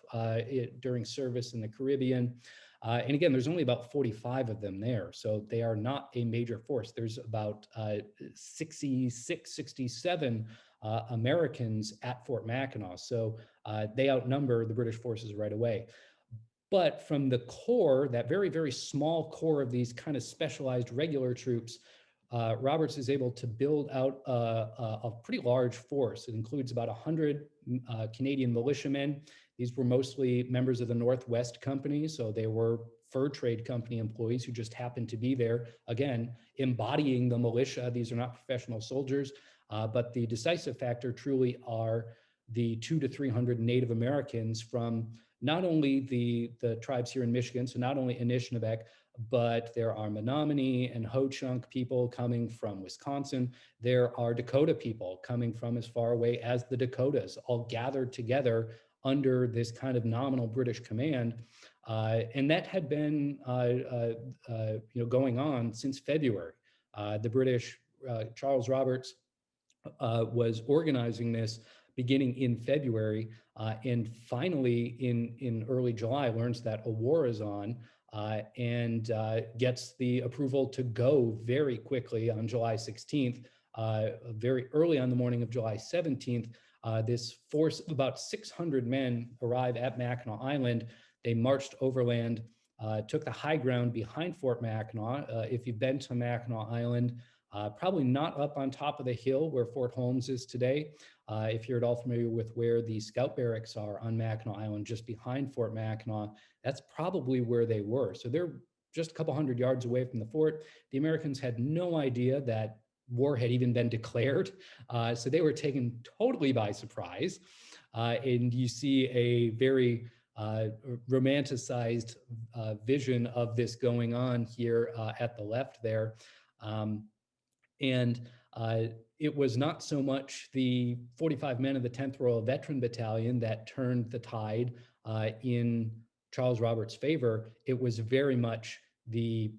during service in the Caribbean. And again, there's only about 45 of them there. So they are not a major force. There's about 66, 67 Americans at Fort Mackinac. So they outnumber the British forces right away. But from the core, that very, very small core of these kind of specialized regular troops, Roberts is able to build out a pretty large force. It includes about 100 Canadian militiamen. These were mostly members of the Northwest Company, so they were fur trade company employees who just happened to be there, again, embodying the militia. These are not professional soldiers, but the decisive factor truly are the 200 to 300 Native Americans from not only the tribes here in Michigan, so not only Anishinaabe, but there are Menominee and Ho-Chunk people coming from Wisconsin. There are Dakota people coming from as far away as the Dakotas, all gathered together under this kind of nominal British command. And that had been going on since February. The British, Charles Roberts, was organizing this beginning in February, and finally in early July learns that a war is on, and gets the approval to go very quickly on July 16th. Very early on the morning of July 17th, this force of about 600 men arrive at Mackinac Island. They marched overland, took the high ground behind Fort Mackinac. If you've been to Mackinac Island, Probably not up on top of the hill where Fort Holmes is today. If you're at all familiar with where the scout barracks are on Mackinac Island, just behind Fort Mackinac, that's probably where they were. So they're just a couple hundred yards away from the fort. The Americans had no idea that war had even been declared. So they were taken totally by surprise. And you see a very romanticized vision of this going on here at the left there. And it was not so much the 45 men of the 10th Royal Veteran Battalion that turned the tide in Charles Roberts' favor. It was very much the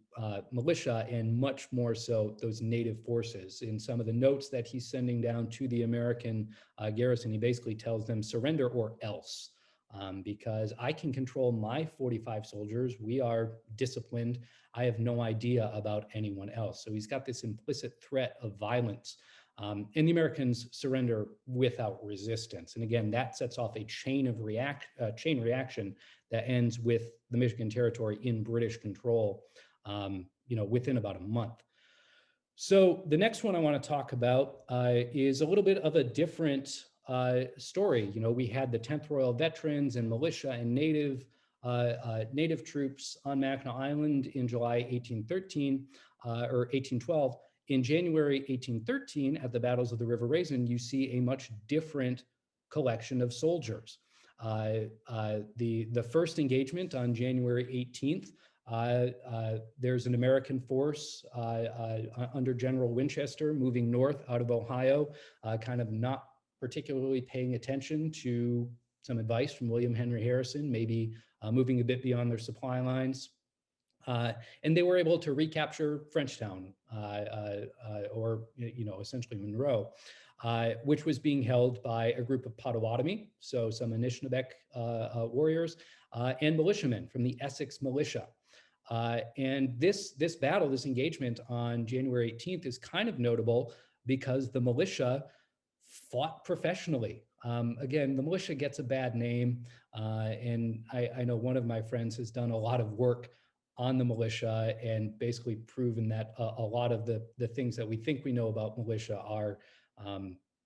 militia, and much more so those native forces. In some of the notes that he's sending down to the American garrison, he basically tells them, surrender or else. Because I can control my 45 soldiers. We are disciplined. I have no idea about anyone else. So he's got this implicit threat of violence. And the Americans surrender without resistance. And again, that sets off a chain reaction that ends with the Michigan Territory in British control, within about a month. So the next one I want to talk about is a little bit of a different story. We had the 10th Royal Veterans and militia and native troops on Mackinac Island in July 1813 or 1812. In January 1813, at the battles of the River Raisin, you see a much different collection of soldiers. The first engagement on January 18th, there's an American force under General Winchester moving north out of Ohio, kind of not particularly paying attention to some advice from William Henry Harrison, maybe moving a bit beyond their supply lines. And they were able to recapture Frenchtown, or essentially Monroe, which was being held by a group of Potawatomi, so some Anishinaabe warriors, and militiamen from the Essex Militia. And this battle, this engagement on January 18th is kind of notable because the militia fought professionally. Again, the militia gets a bad name, and I know one of my friends has done a lot of work on the militia and basically proven that a lot of the things that we think we know about militia are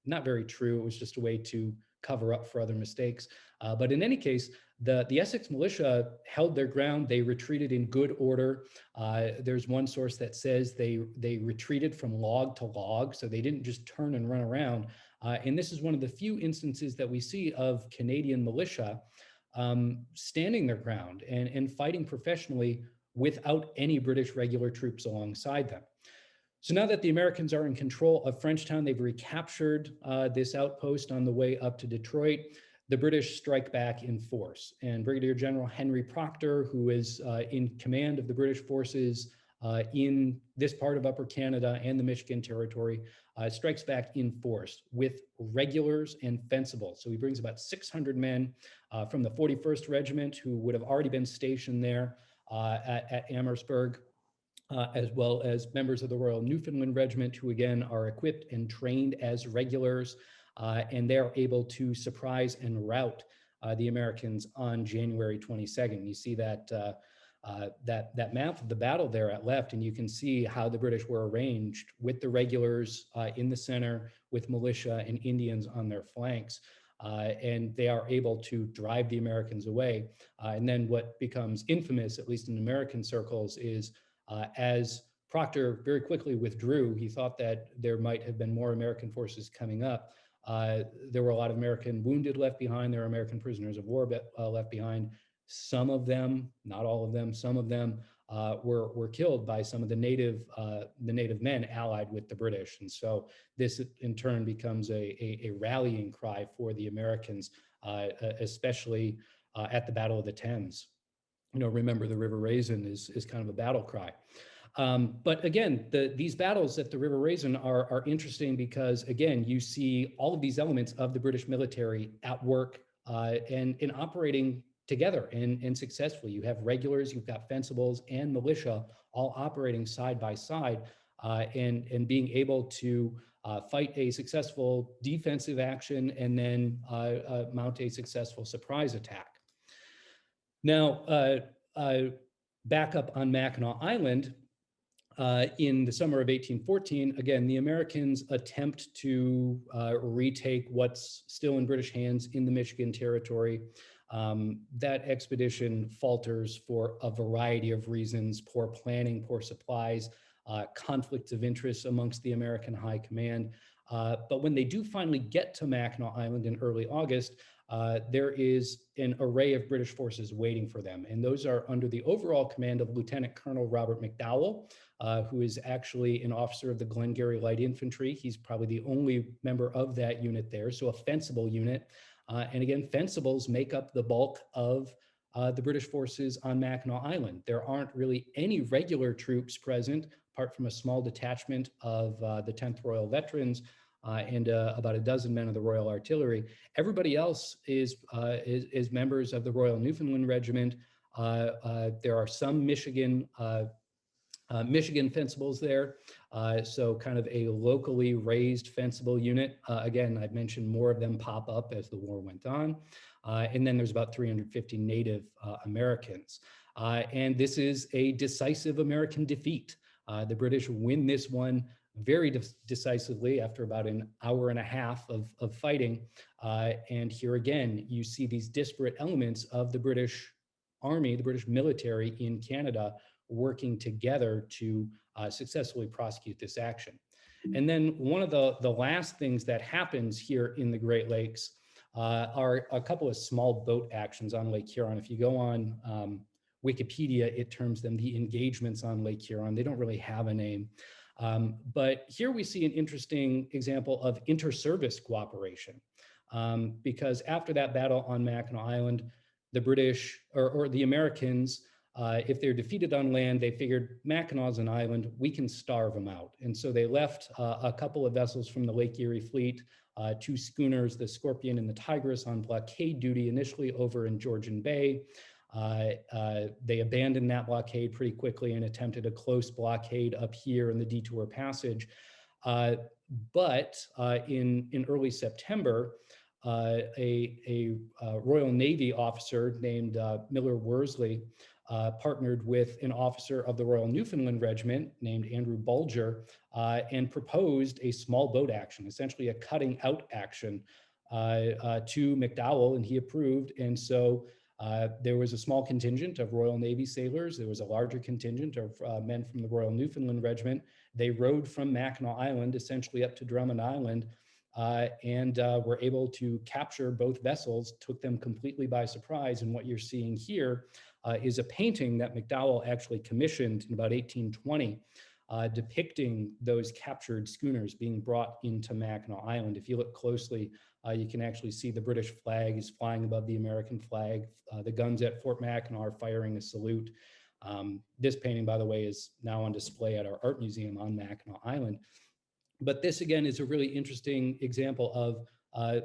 not very true. It was just a way to cover up for other mistakes. But in any case, the Essex militia held their ground. They retreated in good order. There's one source that says they retreated from log to log, so they didn't just turn and run around. And this is one of the few instances that we see of Canadian militia standing their ground and fighting professionally without any British regular troops alongside them. So now that the Americans are in control of Frenchtown, they've recaptured this outpost on the way up to Detroit. The British strike back in force, and Brigadier General Henry Proctor, who is in command of the British forces in this part of Upper Canada and the Michigan Territory, strikes back in force with regulars and fencibles. So he brings about 600 men from the 41st Regiment, who would have already been stationed there at Amherstburg, as well as members of the Royal Newfoundland Regiment, who again are equipped and trained as regulars, and they're able to surprise and rout the Americans on January 22nd. You see that that map of the battle there at left, and you can see how the British were arranged with the regulars in the center, with militia and Indians on their flanks. And they are able to drive the Americans away. And then what becomes infamous, at least in American circles, is as Proctor very quickly withdrew, he thought that there might have been more American forces coming up. There were a lot of American wounded left behind. There were American prisoners of war left behind. Some of them, not all of them, some of them were killed by some of the native men allied with the British. And so this in turn becomes a rallying cry for the Americans, especially at the Battle of the Thames. Remember, the River Raisin is kind of a battle cry. But again, these battles at the River Raisin are interesting because, again, you see all of these elements of the British military at work and operating together and successfully. You have regulars, you've got fencibles and militia all operating side by side and being able to fight a successful defensive action and then mount a successful surprise attack. Now, back up on Mackinac Island, In the summer of 1814, again, the Americans attempt to retake what's still in British hands in the Michigan Territory. That expedition falters for a variety of reasons: poor planning, poor supplies, conflicts of interest amongst the American High Command. But when they do finally get to Mackinac Island in early August, there is an array of British forces waiting for them. And those are under the overall command of Lieutenant Colonel Robert McDowell, who is actually an officer of the Glengarry Light Infantry. He's probably the only member of that unit there, so a fencible unit. And again, fencibles make up the bulk of the British forces on Mackinac Island. There aren't really any regular troops present, apart from a small detachment of the 10th Royal Veterans and about a dozen men of the Royal Artillery. Everybody else is members of the Royal Newfoundland Regiment. There are some Michigan fencibles there, so kind of a locally raised fencible unit. Again, I've mentioned more of them pop up as the war went on. And then there's about 350 Native Americans. And this is a decisive American defeat. The British win this one very decisively after about an hour and a half of fighting. And here again, you see these disparate elements of the British Army, the British military in Canada, working together to successfully prosecute this action. And then one of the last things that happens here in the Great Lakes are a couple of small boat actions on Lake Huron. If you go on Wikipedia, it terms them the engagements on Lake Huron. They don't really have a name. But here we see an interesting example of inter-service cooperation, because after that battle on Mackinac Island, the British or the Americans, if they're defeated on land, they figured Mackinac's an island, we can starve them out. And so they left a couple of vessels from the Lake Erie fleet, two schooners, the Scorpion and the Tigress, on blockade duty initially over in Georgian Bay. They abandoned that blockade pretty quickly and attempted a close blockade up here in the Detour Passage. But in early September, a Royal Navy officer named Miller Worsley partnered with an officer of the Royal Newfoundland Regiment named Andrew Bulger and proposed a small boat action, essentially a cutting out action to McDowell, and he approved. And so there was a small contingent of Royal Navy sailors. There was a larger contingent of men from the Royal Newfoundland Regiment. They rowed from Mackinac Island essentially up to Drummond Island and were able to capture both vessels, took them completely by surprise. And what you're seeing here is a painting that McDowell actually commissioned in about 1820, depicting those captured schooners being brought into Mackinac Island. If you look closely, you can actually see the British flag is flying above the American flag. The guns at Fort Mackinac are firing a salute. This painting, by the way, is now on display at our art museum on Mackinac Island. But this, again, is a really interesting example of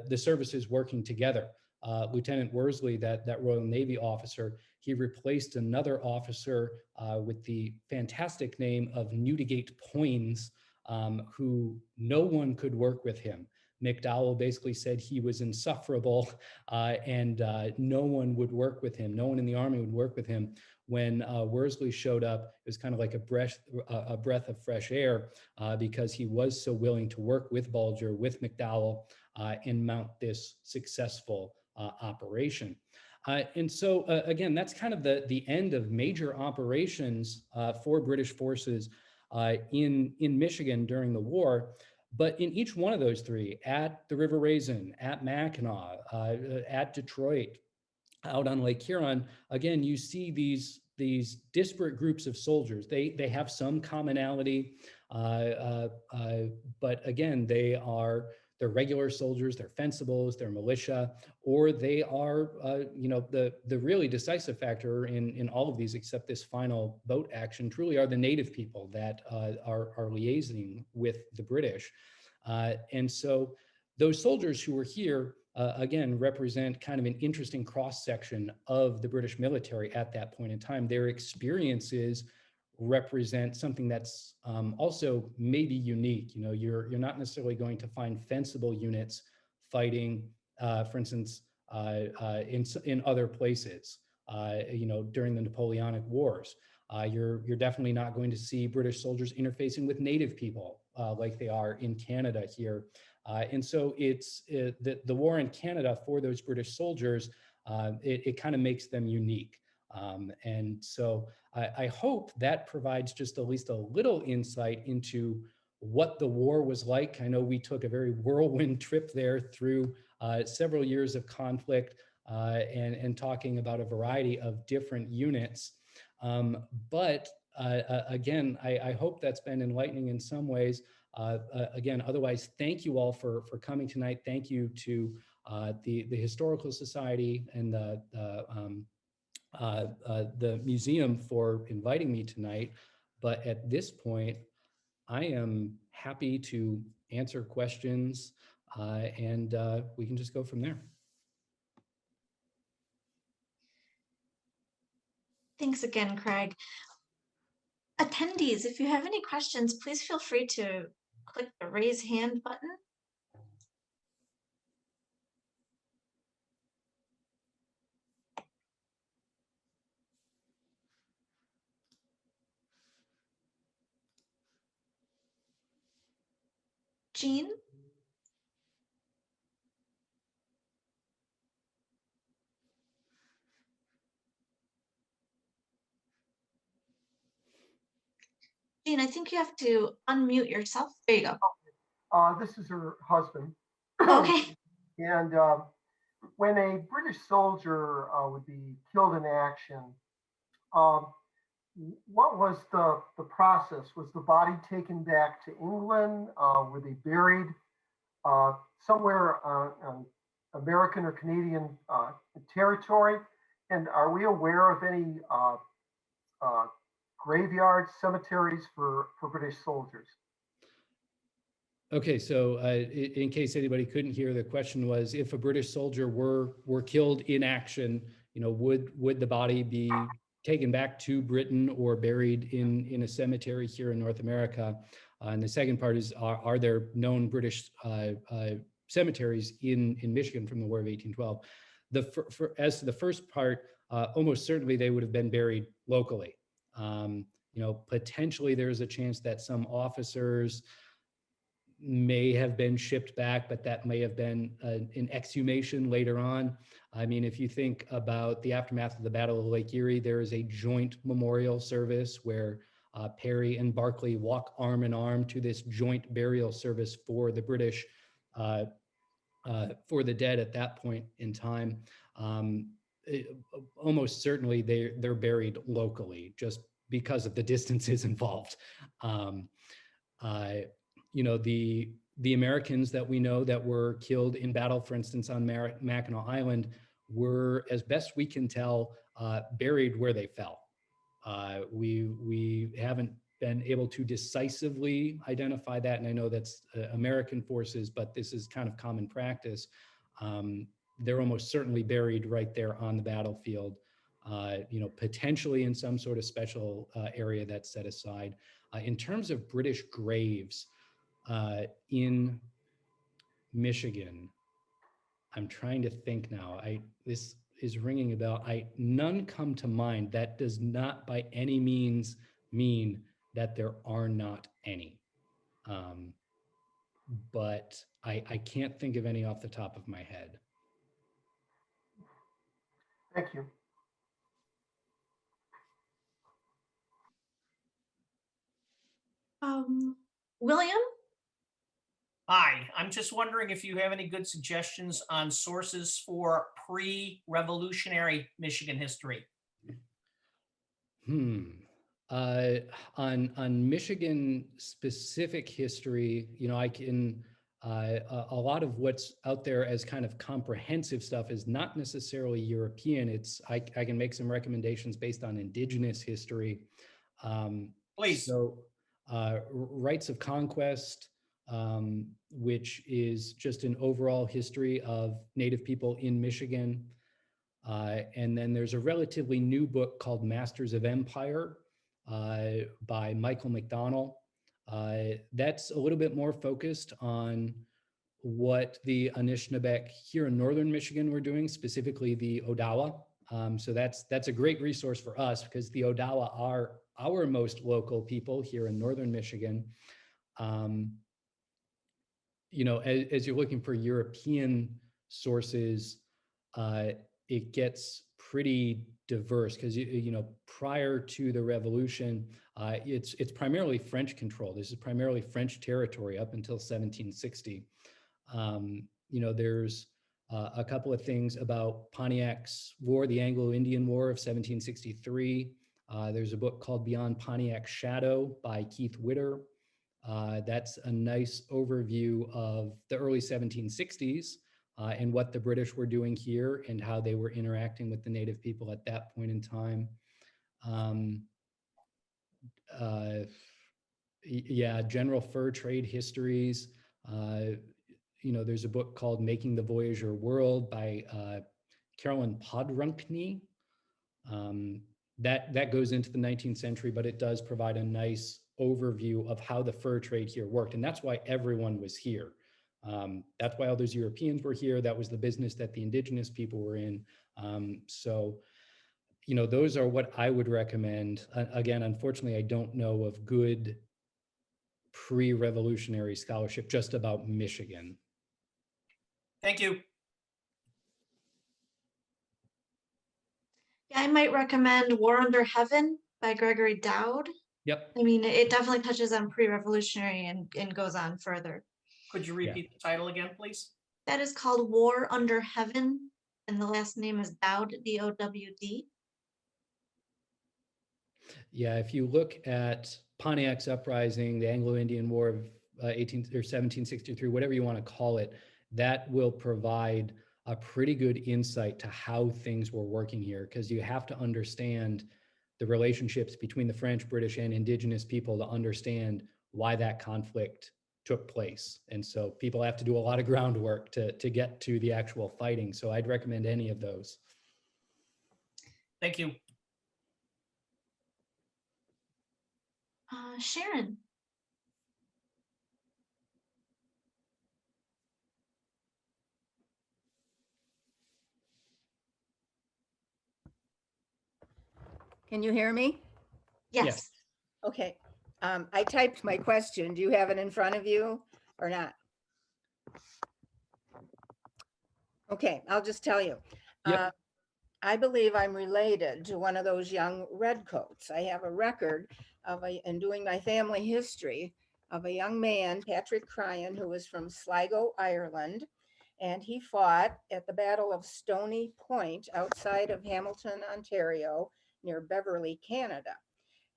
the services working together. Lieutenant Worsley, that Royal Navy officer, he replaced another officer with the fantastic name of Newdigate Poins, who no one could work with him. McDowell basically said he was insufferable and no one would work with him. No one in the Army would work with him. When Worsley showed up, it was kind of like a breath of fresh air because he was so willing to work with Bulger, with McDowell, and mount this successful operation. And so, again, that's kind of the end of major operations for British forces in Michigan during the war. But in each one of those three, at the River Raisin, at Mackinac, at Detroit, out on Lake Huron, again, you see these disparate groups of soldiers. They have some commonality, but again, they're regular soldiers, they're fencibles, they're militia, or they are, the really decisive factor in all of these, except this final boat action, truly are the native people that are liaising with the British. And so those soldiers who were here, again, represent kind of an interesting cross-section of the British military at that point in time. Their experiences represent something that's also maybe unique. You know, you're not necessarily going to find fencible units fighting, for instance, in other places, during the Napoleonic Wars. You're definitely not going to see British soldiers interfacing with Native people like they are in Canada here. And so it's the war in Canada for those British soldiers, it kind of makes them unique. And so I hope that provides just at least a little insight into what the war was like. I know we took a very whirlwind trip there through several years of conflict and talking about a variety of different units. But again, I hope that's been enlightening in some ways. Again, otherwise, thank you all for coming tonight. Thank you to the Historical Society and the museum for inviting me tonight. But at this point, I am happy to answer questions and we can just go from there. Thanks again, Craig. Attendees, if you have any questions, please feel free to click the raise hand button. Jean? Jean, I think you have to unmute yourself. There you go. This is her husband. Okay. And when a British soldier would be killed in action, what was the process? Was the body taken back to England? Were they buried somewhere on American or Canadian territory? And are we aware of any graveyards, cemeteries for British soldiers? Okay, so in case anybody couldn't hear, the question was, if a British soldier were killed in action, would the body be taken back to Britain or buried in a cemetery here in North America? And the second part is, are there known British cemeteries in Michigan from the War of 1812? As to the first part, almost certainly they would have been buried locally. Potentially there's a chance that some officers may have been shipped back, but that may have been an exhumation later on. I mean, if you think about the aftermath of the Battle of Lake Erie, there is a joint memorial service where Perry and Barclay walk arm in arm to this joint burial service for the British, for the dead at that point in time. Almost certainly they're buried locally just because of the distances involved. The Americans that we know that were killed in battle, for instance, on Mackinac Island, were, as best we can tell, buried where they fell. We haven't been able to decisively identify that, and I know that's American forces, but this is kind of common practice. They're almost certainly buried right there on the battlefield, potentially in some sort of special area that's set aside. In terms of British graves in Michigan, I'm trying to think now. This is ringing a bell. None come to mind. That does not by any means mean that there are not any. But I can't think of any off the top of my head. Thank you. William? Hi, I'm just wondering if you have any good suggestions on sources for pre-revolutionary Michigan history. On Michigan specific history, I can, a lot of what's out there as kind of comprehensive stuff is not necessarily European. I can make some recommendations based on indigenous history. Please. So Rites of Conquest, which is just an overall history of Native people in Michigan. And then there's a relatively new book called Masters of Empire by Michael McDonnell. That's a little bit more focused on what the Anishinaabe here in northern Michigan were doing, specifically the Odawa. So that's a great resource for us because the Odawa are our most local people here in northern Michigan. You know, as you're looking for European sources, it gets pretty diverse because you know, prior to the revolution, it's primarily French control. This is primarily French territory up until 1760. You know, there's a couple of things about Pontiac's War, the Anglo-Indian War of 1763. There's a book called Beyond Pontiac's Shadow by Keith Witter. That's a nice overview of the early 1760s and what the British were doing here and how they were interacting with the native people at that point in time. Yeah, general fur trade histories. You know, there's a book called Making the Voyager World by Carolyn Podrunkney. That goes into the 19th century, but it does provide a nice overview of how the fur trade here worked. And that's why everyone was here. That's why all those Europeans were here. That was the business that the indigenous people were in. So, you know, those are what I would recommend. Again, unfortunately, I don't know of good pre-revolutionary scholarship just about Michigan. Thank you. Yeah, I might recommend War Under Heaven by Gregory Dowd. Yep. I mean, it definitely touches on pre-revolutionary and goes on further. Could you repeat the title again, please? That is called War Under Heaven, and the last name is Dowd, D-O-W-D. Yeah, if you look at Pontiac's uprising, the Anglo-Indian War of 1763, whatever you want to call it, that will provide a pretty good insight to how things were working here, because you have to understand the relationships between the French, British, and indigenous people to understand why that conflict took place. And so people have to do a lot of groundwork to get to the actual fighting. So I'd recommend any of those. Thank you. Sharon. Can you hear me? Yes. Yes. Okay. I typed my question. Do you have it in front of you or not? Okay, I'll just tell you. Yep. I believe I'm related to one of those young Redcoats. I have a record of in doing my family history of a young man, Patrick Cryan, who was from Sligo, Ireland, and he fought at the Battle of Stony Point outside of Hamilton, Ontario, near Beverly, Canada.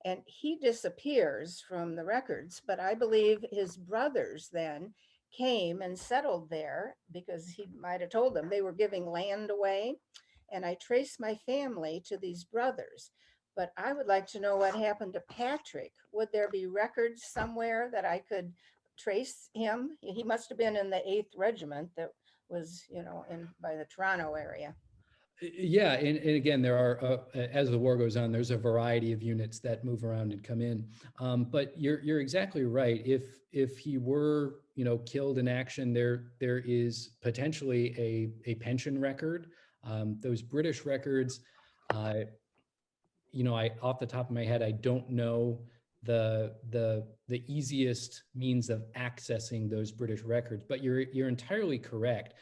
And he disappears from the records, but I believe his brothers then came and settled there because he might have told them they were giving land away. And I traced my family to these brothers. But I would like to know what happened to Patrick. Would there be records somewhere that I could trace him? He must have been in the 8th Regiment that was, you know, in by the Toronto area. Yeah, and again, there are, as the war goes on, there's a variety of units that move around and come in. But you're exactly right. If he were, you know, killed in action, there is potentially a pension record. Those British records, you know, off the top of my head, I don't know the easiest means of accessing those British records. But you're entirely correct.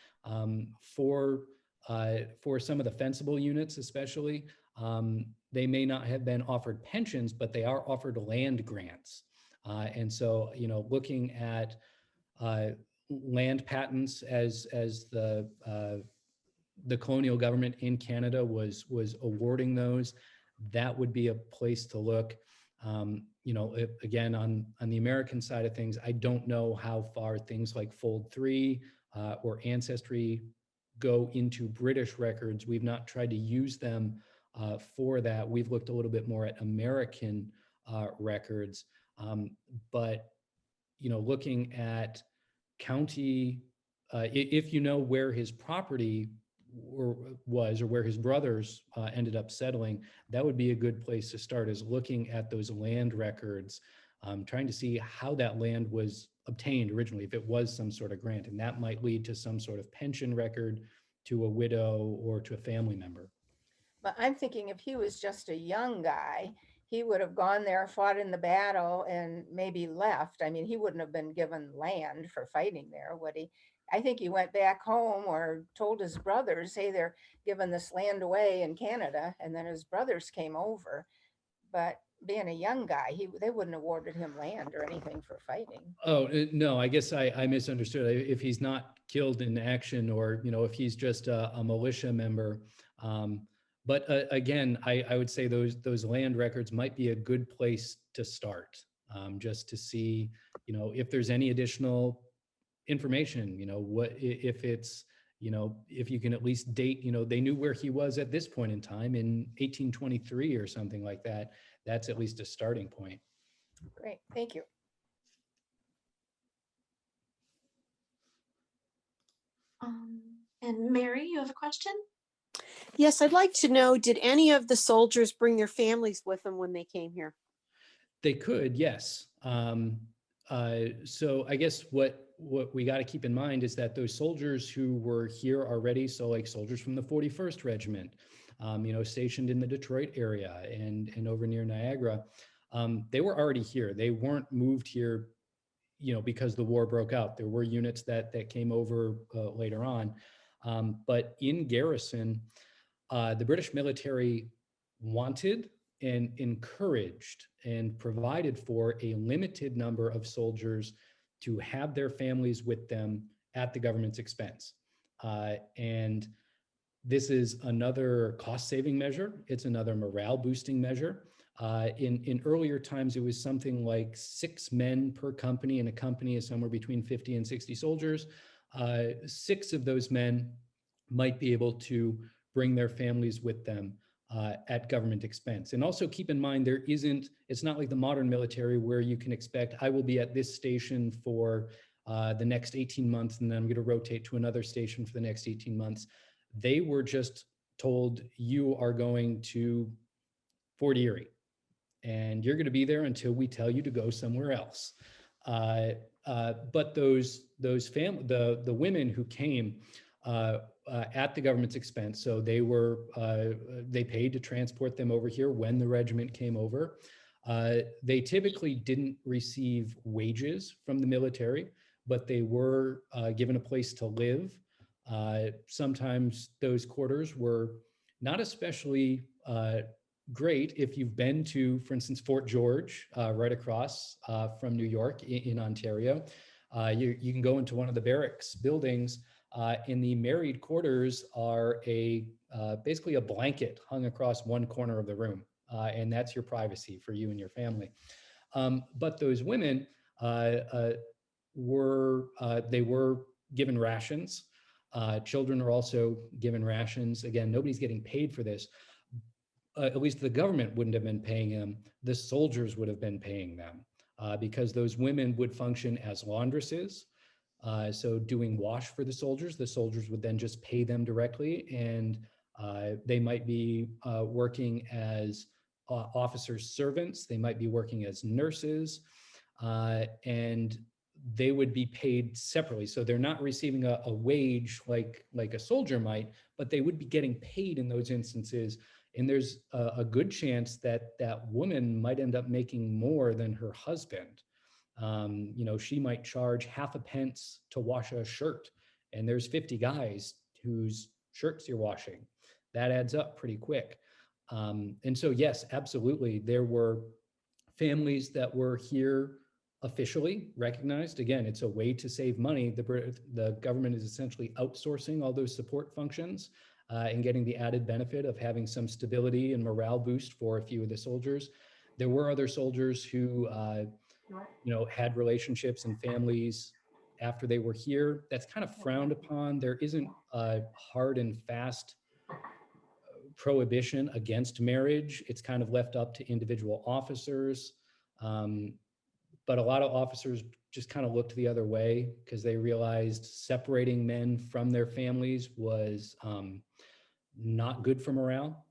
For some of the fencible units, especially, they may not have been offered pensions, but they are offered land grants. And so, you know, looking at land patents as the colonial government in Canada was awarding those, that would be a place to look. You know, again, on the American side of things, I don't know how far things like Fold 3 or Ancestry go into British records. We've not tried to use them for that. We've looked a little bit more at American records. But, you know, looking at county, if you know where his property was or where his brothers ended up settling, that would be a good place to start, is looking at those land records, trying to see how that land was obtained originally, if it was some sort of grant, and that might lead to some sort of pension record to a widow or to a family member. But I'm thinking if he was just a young guy, he would have gone there, fought in the battle, and maybe left. I mean, he wouldn't have been given land for fighting there, would he? I think he went back home or told his brothers, hey, they're giving this land away in Canada. And then his brothers came over. But being a young guy, they wouldn't have awarded him land or anything for fighting. Oh, no, I guess I misunderstood. If he's not killed in action, or, if he's just a militia member. But again, I would say those land records might be a good place to start, just to see, if there's any additional information, what if it's, if you can at least date, they knew where he was at this point in time in 1823 or something like that. That's at least a starting point. Great, thank you. And Mary, you have a question? Yes, I'd like to know, did any of the soldiers bring their families with them when they came here? They could, yes. So I guess what we got to keep in mind is that those soldiers who were here already, so like soldiers from the 41st Regiment, stationed in the Detroit area and over near Niagara, they were already here. They weren't moved here, because the war broke out. There were units that came over later on. But in garrison, the British military wanted and encouraged and provided for a limited number of soldiers to have their families with them at the government's expense. And this is another cost-saving measure. It's another morale-boosting measure. In earlier times, it was something like 6 men per company, and a company is somewhere between 50 and 60 soldiers. 6 of those men might be able to bring their families with them at government expense. And also keep in mind, it's not like the modern military where you can expect, I will be at this station for the next 18 months, and then I'm going to rotate to another station for the next 18 months. They were just told, you are going to Fort Erie, and you're going to be there until we tell you to go somewhere else. But the women who came at the government's expense, so they paid to transport them over here when the regiment came over. They typically didn't receive wages from the military, but they were given a place to live. Sometimes those quarters were not especially great. If you've been to, for instance, Fort George, right across from New York in Ontario, you can go into one of the barracks buildings, and the married quarters are basically a blanket hung across one corner of the room, and that's your privacy for you and your family. But those women were given rations. Children are also given rations. Again, nobody's getting paid for this. At least the government wouldn't have been paying them. The soldiers would have been paying them because those women would function as laundresses. So doing wash for the soldiers would then just pay them directly. And they might be working as officers' servants. They might be working as nurses. And they would be paid separately. So they're not receiving a wage like a soldier might, but they would be getting paid in those instances. And there's a good chance that that woman might end up making more than her husband. She might charge half a pence to wash a shirt, and there's 50 guys whose shirts you're washing. That adds up pretty quick. And so, yes, absolutely. There were families that were here officially recognized. Again, it's a way to save money. The government is essentially outsourcing all those support functions and getting the added benefit of having some stability and morale boost for a few of the soldiers. There were other soldiers who, had relationships and families after they were here. That's kind of frowned upon. There isn't a hard and fast prohibition against marriage. It's kind of left up to individual officers. But a lot of officers just kind of looked the other way because they realized separating men from their families was not good for morale.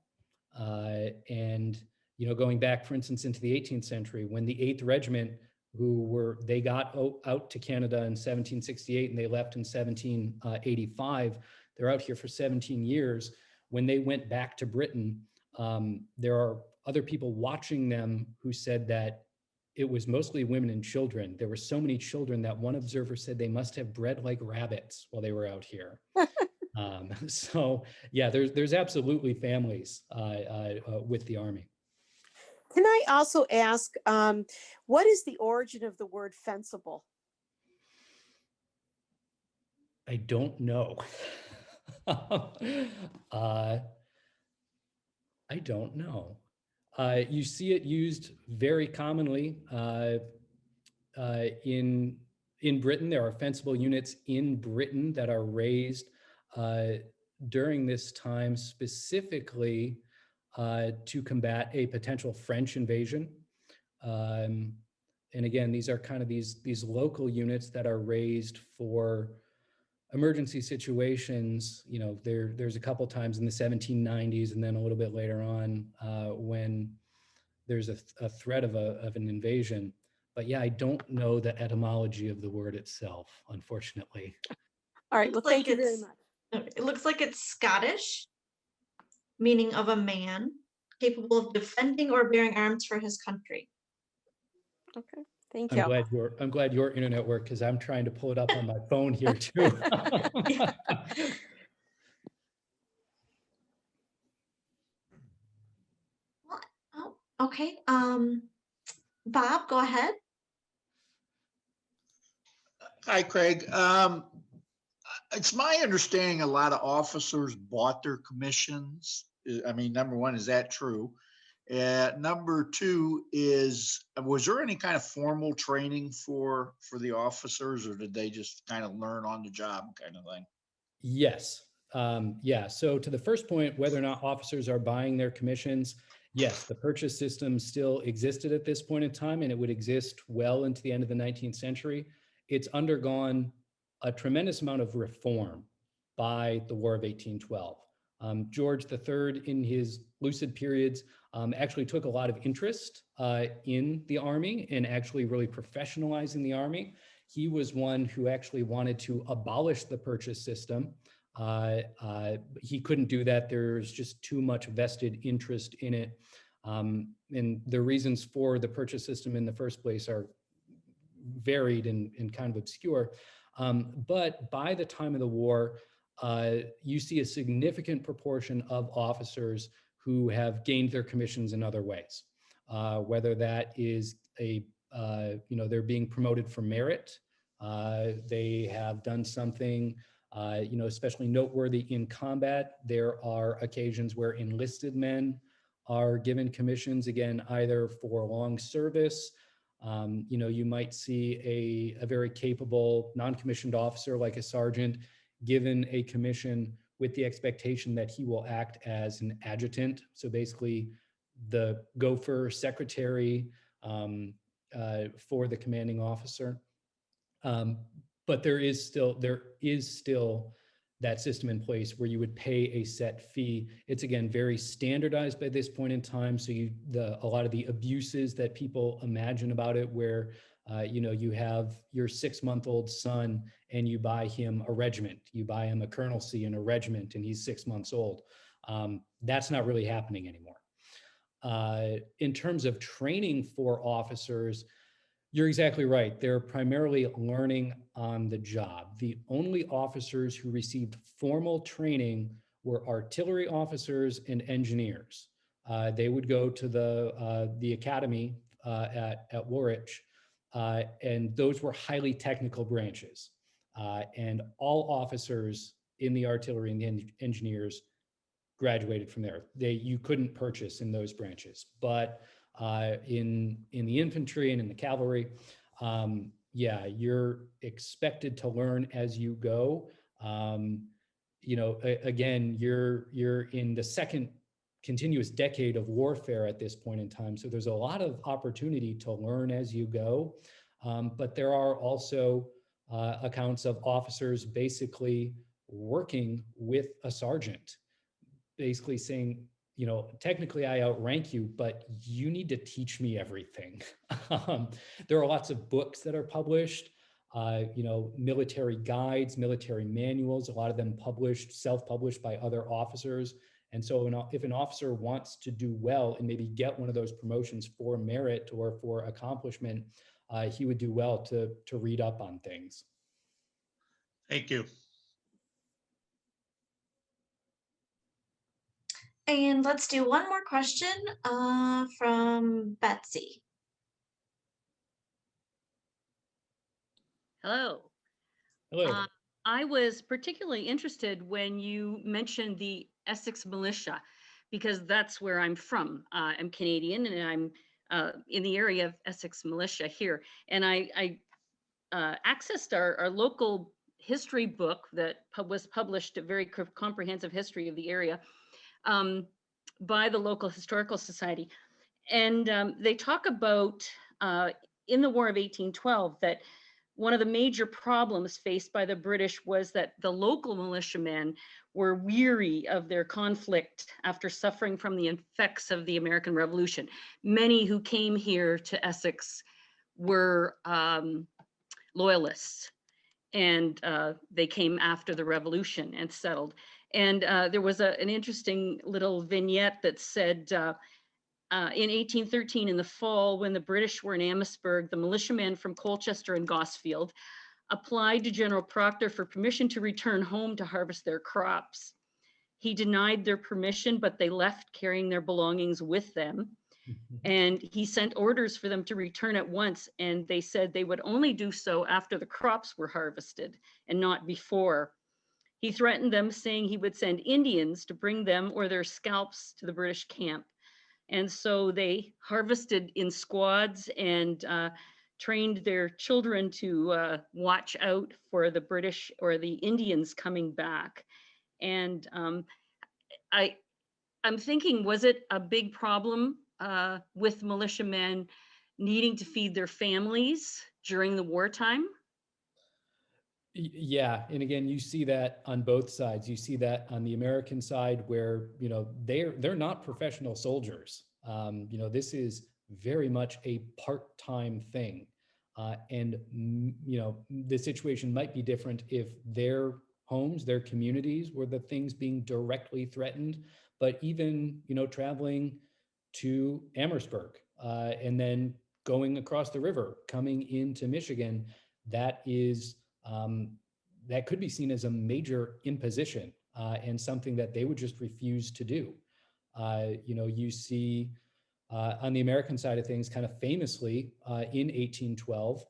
And, going back, for instance, into the 18th century, when the 8th Regiment, they got out to Canada in 1768 and they left in 1785, they're out here for 17 years. when they went back to Britain, there are other people watching them who said that it was mostly women and children. There were so many children that one observer said they must have bred like rabbits while they were out here. So yeah, there's absolutely families with the Army. Can I also ask, what is the origin of the word fencible? I don't know. I don't know. You see it used very commonly in Britain. There are fencible units in Britain that are raised during this time specifically to combat a potential French invasion. And again, these are kind of these local units that are raised for emergency situations. You know, there's a couple times in the 1790s and then a little bit later on when there's a threat of an invasion. But yeah, I don't know the etymology of the word itself, unfortunately. All right, well, Looks like thank you very it's- much. It looks like it's Scottish, meaning of a man capable of defending or bearing arms for his country. Okay, thank I'm you. glad your internet worked because I'm trying to pull it up on my phone here too. What? Oh, okay. Bob, go ahead. Hi, Craig. It's my understanding a lot of officers bought their commissions. I mean, number one, is that true? Number two is, was there any kind of formal training for the officers, or did they just kind of learn on the job kind of thing? Yes. Yeah. So to the first point, whether or not officers are buying their commissions, yes, the purchase system still existed at this point in time, and it would exist well into the end of the 19th century. It's undergone a tremendous amount of reform by the War of 1812. George III, in his lucid periods, actually took a lot of interest in the Army and actually really professionalizing the Army. He was one who actually wanted to abolish the purchase system. He couldn't do that. There's just too much vested interest in it. And the reasons for the purchase system in the first place are varied and kind of obscure. But by the time of the war, you see a significant proportion of officers who have gained their commissions in other ways, whether that is they're being promoted for merit. They have done something, especially noteworthy in combat. There are occasions where enlisted men are given commissions, again, either for long service. You might see a very capable non-commissioned officer like a sergeant given a commission with the expectation that he will act as an adjutant. So basically the gopher secretary for the commanding officer. But there is still that system in place where you would pay a set fee. It's again very standardized by this point in time. So a lot of the abuses that people imagine about it, where you have your 6-month-old son and you buy him a regiment, you buy him a colonelcy in a regiment, and he's 6 months old. That's not really happening anymore. In terms of training for officers, you're exactly right. They're primarily learning on the job. The only officers who received formal training were artillery officers and engineers. They would go to the academy at Woolwich, and those were highly technical branches. And all officers in the artillery and the engineers graduated from there. You couldn't purchase in those branches, but in the infantry and in the cavalry, you're expected to learn as you go. Again, you're in the second continuous decade of warfare at this point in time, so there's a lot of opportunity to learn as you go. But there are also accounts of officers basically working with a sergeant, basically saying, technically I outrank you, but you need to teach me everything. There are lots of books that are published, military guides, military manuals, a lot of them self-published by other officers And so if an officer wants to do well and maybe get one of those promotions for merit or for accomplishment, he would do well to read up on things. Thank you. And let's do one more question from Betsy. Hello. Hello. I was particularly interested when you mentioned the Essex militia, because that's where I'm from. I'm Canadian, and I'm in the area of Essex militia here. And I accessed our local history book that was published, a very comprehensive history of the area by the local historical society. And they talk about in the War of 1812 that one of the major problems faced by the British was that the local militiamen were weary of their conflict after suffering from the effects of the American Revolution. Many who came here to Essex were loyalists, and they came after the revolution and settled. And there was an interesting little vignette that said, in 1813, in the fall, when the British were in Amherstburg, the militiamen from Colchester and Gosfield applied to General Proctor for permission to return home to harvest their crops. He denied their permission, but they left carrying their belongings with them. And he sent orders for them to return at once. And they said they would only do so after the crops were harvested and not before. He threatened them, saying he would send Indians to bring them or their scalps to the British camp. And so they harvested in squads and trained their children to watch out for the British or the Indians coming back. And I'm thinking, was it a big problem with militiamen needing to feed their families during the wartime? Yeah, and again, you see that on both sides. You see that on the American side, where they're not professional soldiers. This is very much a part-time thing, and the situation might be different if their homes, their communities were the things being directly threatened. But even traveling to Amherstburg and then going across the river, coming into Michigan, that could be seen as a major imposition and something that they would just refuse to do. You see on the American side of things, kind of famously in 1812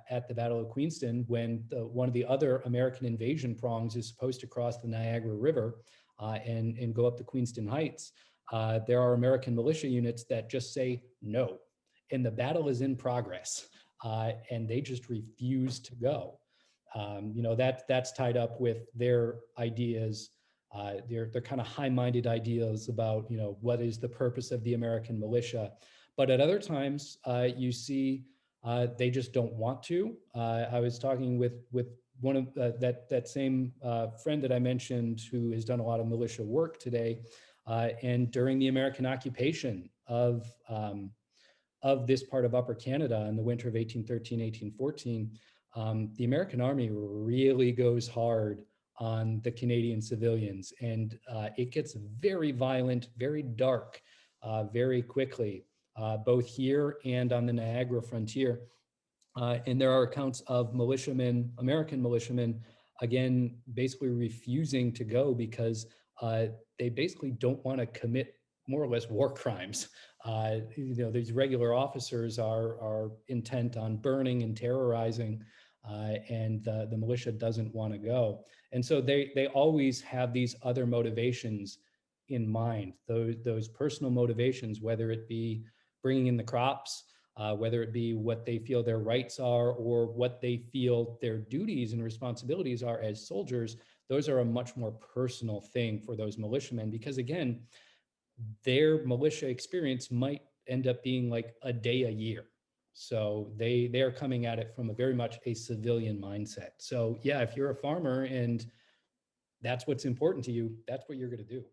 at the Battle of Queenston, when one of the other American invasion prongs is supposed to cross the Niagara River and go up the Queenston Heights, there are American militia units that just say no, and the battle is in progress, and they just refuse to go. That's tied up with their ideas, their kind of high-minded ideas about what is the purpose of the American militia. But at other times, you see they just don't want to. I was talking with one of that same friend that I mentioned, who has done a lot of militia work today, and during the American occupation of this part of Upper Canada in the winter of 1813, 1814. The American Army really goes hard on the Canadian civilians, and it gets very violent, very dark, very quickly, both here and on the Niagara frontier. And there are accounts of militiamen, American militiamen, again, basically refusing to go because they basically don't want to commit more or less war crimes. These regular officers are intent on burning and terrorizing, and the militia doesn't want to go. And so they always have these other motivations in mind, those personal motivations, whether it be bringing in the crops, whether it be what they feel their rights are or what they feel their duties and responsibilities are as soldiers. Those are a much more personal thing for those militiamen, because again, their militia experience might end up being like a day a year. So they are coming at it from a very much a civilian mindset. So yeah, if you're a farmer and that's what's important to you, that's what you're going to do.